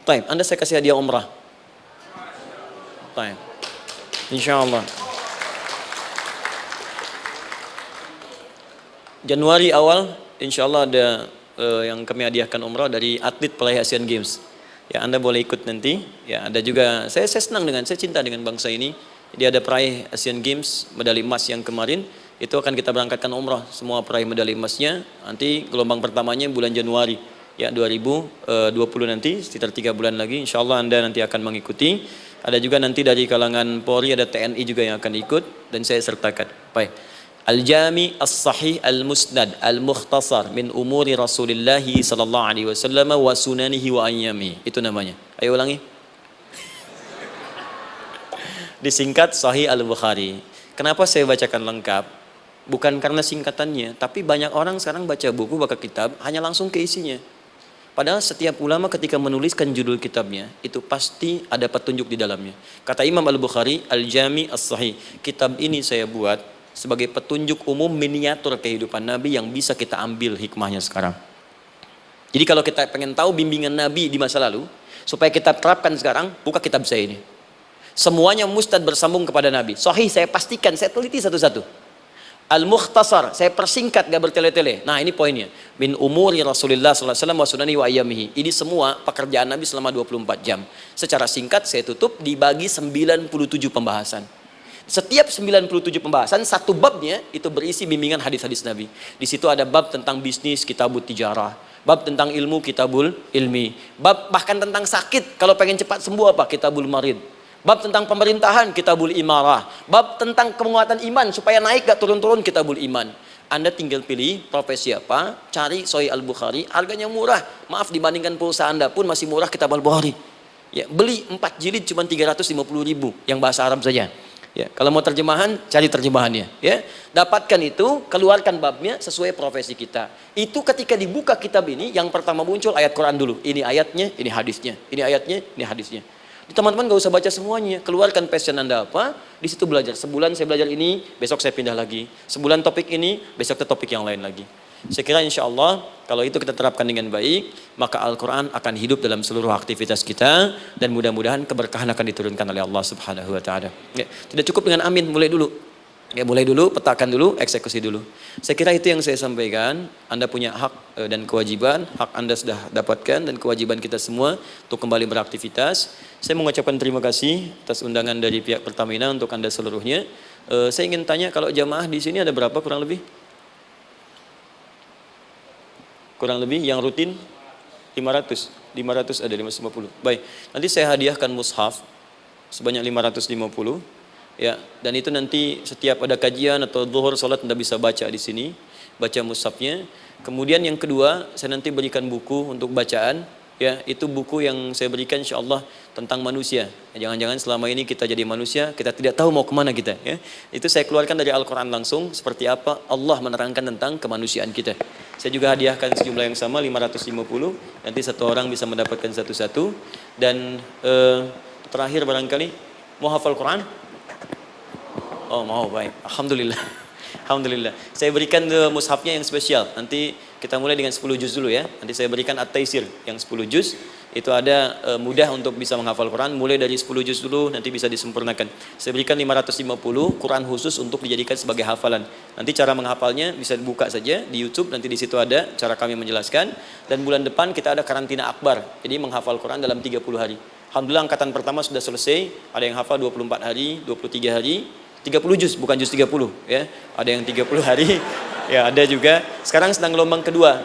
S1: Taib, Anda saya kasih hadiah umrah. Taib. Insyaallah. Januari awal, insyaallah ada yang kami hadiahkan umrah dari atlet peraih Asian Games. Ya, Anda boleh ikut nanti. Ya, ada juga saya senang saya cinta dengan bangsa ini. Jadi ada peraih Asian Games medali emas yang kemarin, itu akan kita berangkatkan umrah semua peraih medali emasnya. Nanti gelombang pertamanya bulan Januari ya 2020 nanti, sekitar 3 bulan lagi insya Allah Anda nanti akan mengikuti. Ada juga nanti dari kalangan Polri, ada TNI juga yang akan ikut dan saya sertakan. Baik. Al-Jami As-Sahih Al-Musnad Al-Mukhtasar min umuri Rasulillah sallallahu alaihi wasallam wa sunanihi wa ayyami. Itu namanya. Ayo ulangi. Disingkat Sahih Al-Bukhari. Kenapa saya bacakan lengkap? Bukan karena singkatannya, tapi banyak orang sekarang baca buku, baca kitab hanya langsung ke isinya. Padahal setiap ulama ketika menuliskan judul kitabnya, itu pasti ada petunjuk di dalamnya. Kata Imam Al-Bukhari, Al-Jami As-Sahih, kitab ini saya buat sebagai petunjuk umum miniatur kehidupan Nabi yang bisa kita ambil hikmahnya sekarang. Jadi kalau kita pengen tahu bimbingan Nabi di masa lalu, supaya kita terapkan sekarang, buka kitab saya ini. Semuanya mustad bersambung kepada Nabi. Sahih saya pastikan, saya teliti satu-satu. Al-Mukhtasar, saya persingkat, gak bertele-tele. Nah ini poinnya. Min umuri Rasulullah SAW wa sunani wa ayyamihi. Ini semua pekerjaan Nabi selama 24 jam. Secara singkat saya tutup dibagi 97 pembahasan. Setiap 97 pembahasan, satu babnya itu berisi bimbingan hadis-hadis Nabi. Di situ ada bab tentang bisnis, kitabul tijarah. Bab tentang ilmu, kitabul ilmi. Bab bahkan tentang sakit, kalau pengen cepat sembuh apa? Kitabul marid. Bab tentang pemerintahan, kitabul imarah. Bab tentang penguatan iman, supaya naik gak turun-turun, kitabul iman. Anda tinggal pilih profesi apa, cari Sahih Al-Bukhari, harganya murah. Maaf, dibandingkan pulsa Anda pun masih murah kitab Al-Bukhari. Ya, beli 4 jilid cuma 350.000 yang bahasa Arab saja. Ya, kalau mau terjemahan, cari terjemahannya. Ya, dapatkan itu, keluarkan babnya sesuai profesi kita. Itu ketika dibuka kitab ini, yang pertama muncul ayat Quran dulu. Ini ayatnya, ini hadisnya. Ini ayatnya, ini hadisnya. Teman-teman gak usah baca semuanya, keluarkan passion Anda apa, di situ belajar. Sebulan saya belajar ini, besok saya pindah lagi. Sebulan topik ini, besok ke topik yang lain lagi. Saya kira insya Allah kalau itu kita terapkan dengan baik, maka Al-Quran akan hidup dalam seluruh aktivitas kita dan mudah-mudahan keberkahan akan diturunkan oleh Allah Subhanahu Wa Taala. Ya, tidak cukup dengan amin, mulai dulu. Ya, mulai dulu, petakan dulu, eksekusi dulu. Saya kira itu yang saya sampaikan. Anda punya hak dan kewajiban. Hak Anda sudah dapatkan dan kewajiban kita semua untuk kembali beraktivitas. Saya mengucapkan terima kasih atas undangan dari pihak Pertamina untuk Anda seluruhnya. Saya ingin tanya, kalau jamaah di sini ada berapa kurang lebih? Kurang lebih yang rutin 500 ada 550. Baik, nanti saya hadiahkan mushaf sebanyak 550. Ya, dan itu nanti setiap ada kajian atau zuhur salat Anda bisa baca di sini, baca mushafnya. Kemudian yang kedua, saya nanti berikan buku untuk bacaan. Ya, itu buku yang saya berikan insyaallah tentang manusia. Jangan-jangan selama ini kita jadi manusia, kita tidak tahu mau kemana kita. Ya, itu saya keluarkan dari Al-Quran langsung, seperti apa Allah menerangkan tentang kemanusiaan kita. Saya juga hadiahkan sejumlah yang sama 550. Nanti satu orang bisa mendapatkan satu-satu. Dan terakhir barangkali mau hafal Quran? Oh mau, baik. Alhamdulillah. Alhamdulillah. Saya berikan mushafnya yang spesial. Nanti kita mulai dengan 10 juz dulu ya. Nanti saya berikan At-Taisir yang 10 juz. Itu ada mudah untuk bisa menghafal Quran. Mulai dari 10 juz dulu, nanti bisa disempurnakan. Saya berikan 550 Quran khusus untuk dijadikan sebagai hafalan. Nanti cara menghafalnya bisa dibuka saja di YouTube. Nanti di situ ada cara kami menjelaskan. Dan bulan depan kita ada karantina akbar. Jadi menghafal Quran dalam 30 hari. Alhamdulillah angkatan pertama sudah selesai. Ada yang hafal 24 hari, 23 hari. 30 juz, bukan juz 30 ya. Ada yang 30 hari. Ya, ada juga. Sekarang sedang gelombang kedua.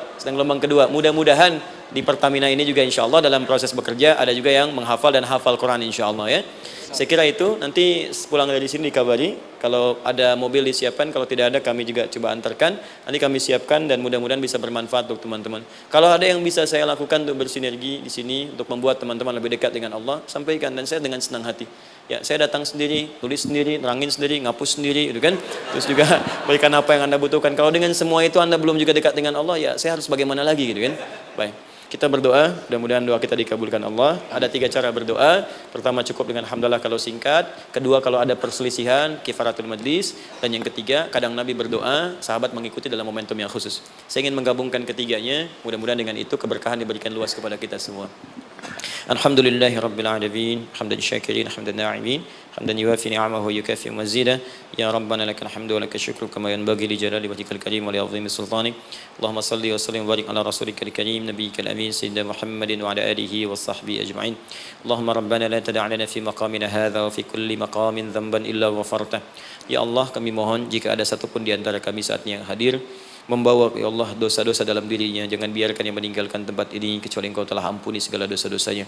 S1: Mudah-mudahan di Pertamina ini juga insya Allah dalam proses bekerja ada juga yang menghafal dan hafal Quran insya Allah ya. Saya kira itu, nanti pulang dari sini dikabari. Kalau ada mobil disiapkan, kalau tidak ada kami juga coba antarkan. Nanti kami siapkan dan mudah-mudahan bisa bermanfaat untuk teman-teman. Kalau ada yang bisa saya lakukan untuk bersinergi di sini untuk membuat teman-teman lebih dekat dengan Allah, sampaikan dan saya dengan senang hati. Ya, saya datang sendiri, tulis sendiri, nerangin sendiri, ngapus sendiri, gitu kan. Terus juga berikan apa yang Anda butuhkan. Kalau dengan semua itu Anda belum juga dekat dengan Allah, ya saya harus bagaimana lagi gitu kan. Baik. Kita berdoa, mudah-mudahan doa kita dikabulkan Allah. Ada 3 cara berdoa. Pertama cukup dengan hamdalah kalau singkat. Kedua kalau ada perselisihan, kifaratul majlis. Dan yang ketiga, kadang Nabi berdoa, sahabat mengikuti dalam momentum yang khusus. Saya ingin menggabungkan ketiganya. Mudah-mudahan dengan itu keberkahan diberikan luas kepada kita semua. Alhamdulillahi Rabbil Alamin, hamdan syakirin, hamdan na'imin, hamdan yuwafi ni'amahu yukafi mazida. Ya Rabbana lakal hamdu wa lakal syukru kama yanbaghi li jalali wajhikal karim wa li 'azimi sultanik. Allahumma salli wa sallim wa barik ala rasulikal karim nabiyyikal amin sayyidina Muhammadin wa ala alihi wa sahbihi ajma'in. Allahumma rabbana la tada' lana fi maqamina hadha wa fi kulli maqamin dhanban illa ghafartah. Ya Allah, kami mohon jika ada satupun di antara kami saat ini yang hadir membawa ya Allah dosa-dosa dalam dirinya, jangan biarkan yang meninggalkan tempat ini kecuali Engkau telah ampuni segala dosa-dosanya.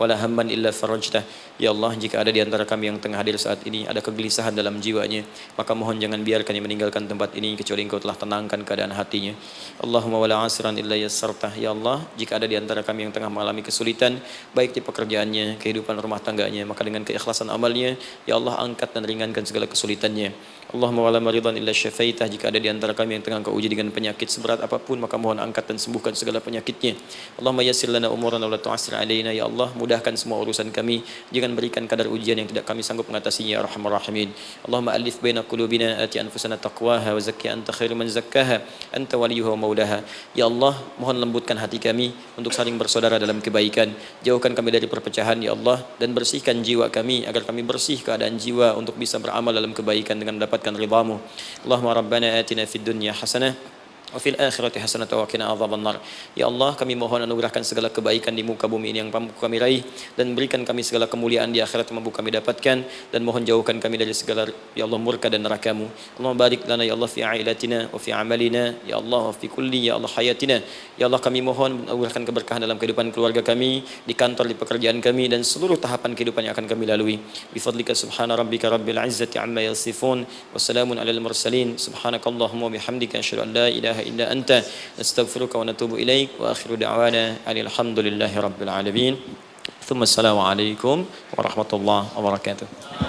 S1: Wala hamman illa farajtah. Ya Allah, jika ada di antara kami yang tengah hadir saat ini ada kegelisahan dalam jiwanya, maka mohon jangan biarkan yang meninggalkan tempat ini kecuali Engkau telah tenangkan keadaan hatinya. Allahumma wala asran illa yassartah. Ya Allah, jika ada di antara kami yang tengah mengalami kesulitan baik di pekerjaannya, kehidupan rumah tangganya, maka dengan keikhlasan amalnya ya Allah angkat dan ringankan segala kesulitannya. Allahumma wala maridan illa syafaitah. Jika ada di antara kami yang tengah Engkau uji dengan penyakit seberat apapun, maka mohon angkat dan sembuhkan segala penyakitnya. Allahumma yassir lana umurana wa la tu'assir alaina. Ya Allah, mudahkan semua urusan kami, jangan berikan kadar ujian yang tidak kami sanggup mengatasinya ya arhamar rahimin. Allahumma alif baina qulubina, ati anfusana taqwaha wa zakki anta khairu man zakkaha anta waliyuha wa maulaha. Ya Allah, mohon lembutkan hati kami untuk saling bersaudara dalam kebaikan, jauhkan kami dari perpecahan ya Allah, dan bersihkan jiwa kami agar kami bersih keadaan jiwa untuk bisa beramal dalam kebaikan dengan mendapatkan ridhamu. Allahumma rabbana atina fid dunya hasanah wa fil akhirati hasanah wa qina adzabannar. Ya Allah, kami mohon anugerahkan segala kebaikan di muka bumi ini yang mampu kami raih, dan berikan kami segala kemuliaan di akhirat yang mampu kami dapatkan, dan mohon jauhkan kami dari segala ya Allah murka dan neraka-Mu. Allahumma barik lana ya Allah fi ailatina wa fi amalina ya Allah wa fi kulli ya Allah hayatina. Ya Allah, kami mohon anugerahkan keberkahan dalam kehidupan keluarga kami, di kantor, di pekerjaan kami, dan seluruh tahapan kehidupan yang akan kami lalui. Bi fadlika subhana rabbika rabbil izzati amma yasifun wa salamun alal mursalin. Subhanakallahumma wa bihamdika asyhadu an la ilaha illa anta nastaghfiruka wa natubu ilaik wa akhiru da'wana alhamdulillahi rabbil alamin. Thumma assalamu alaikum warahmatullahi wabarakatuh.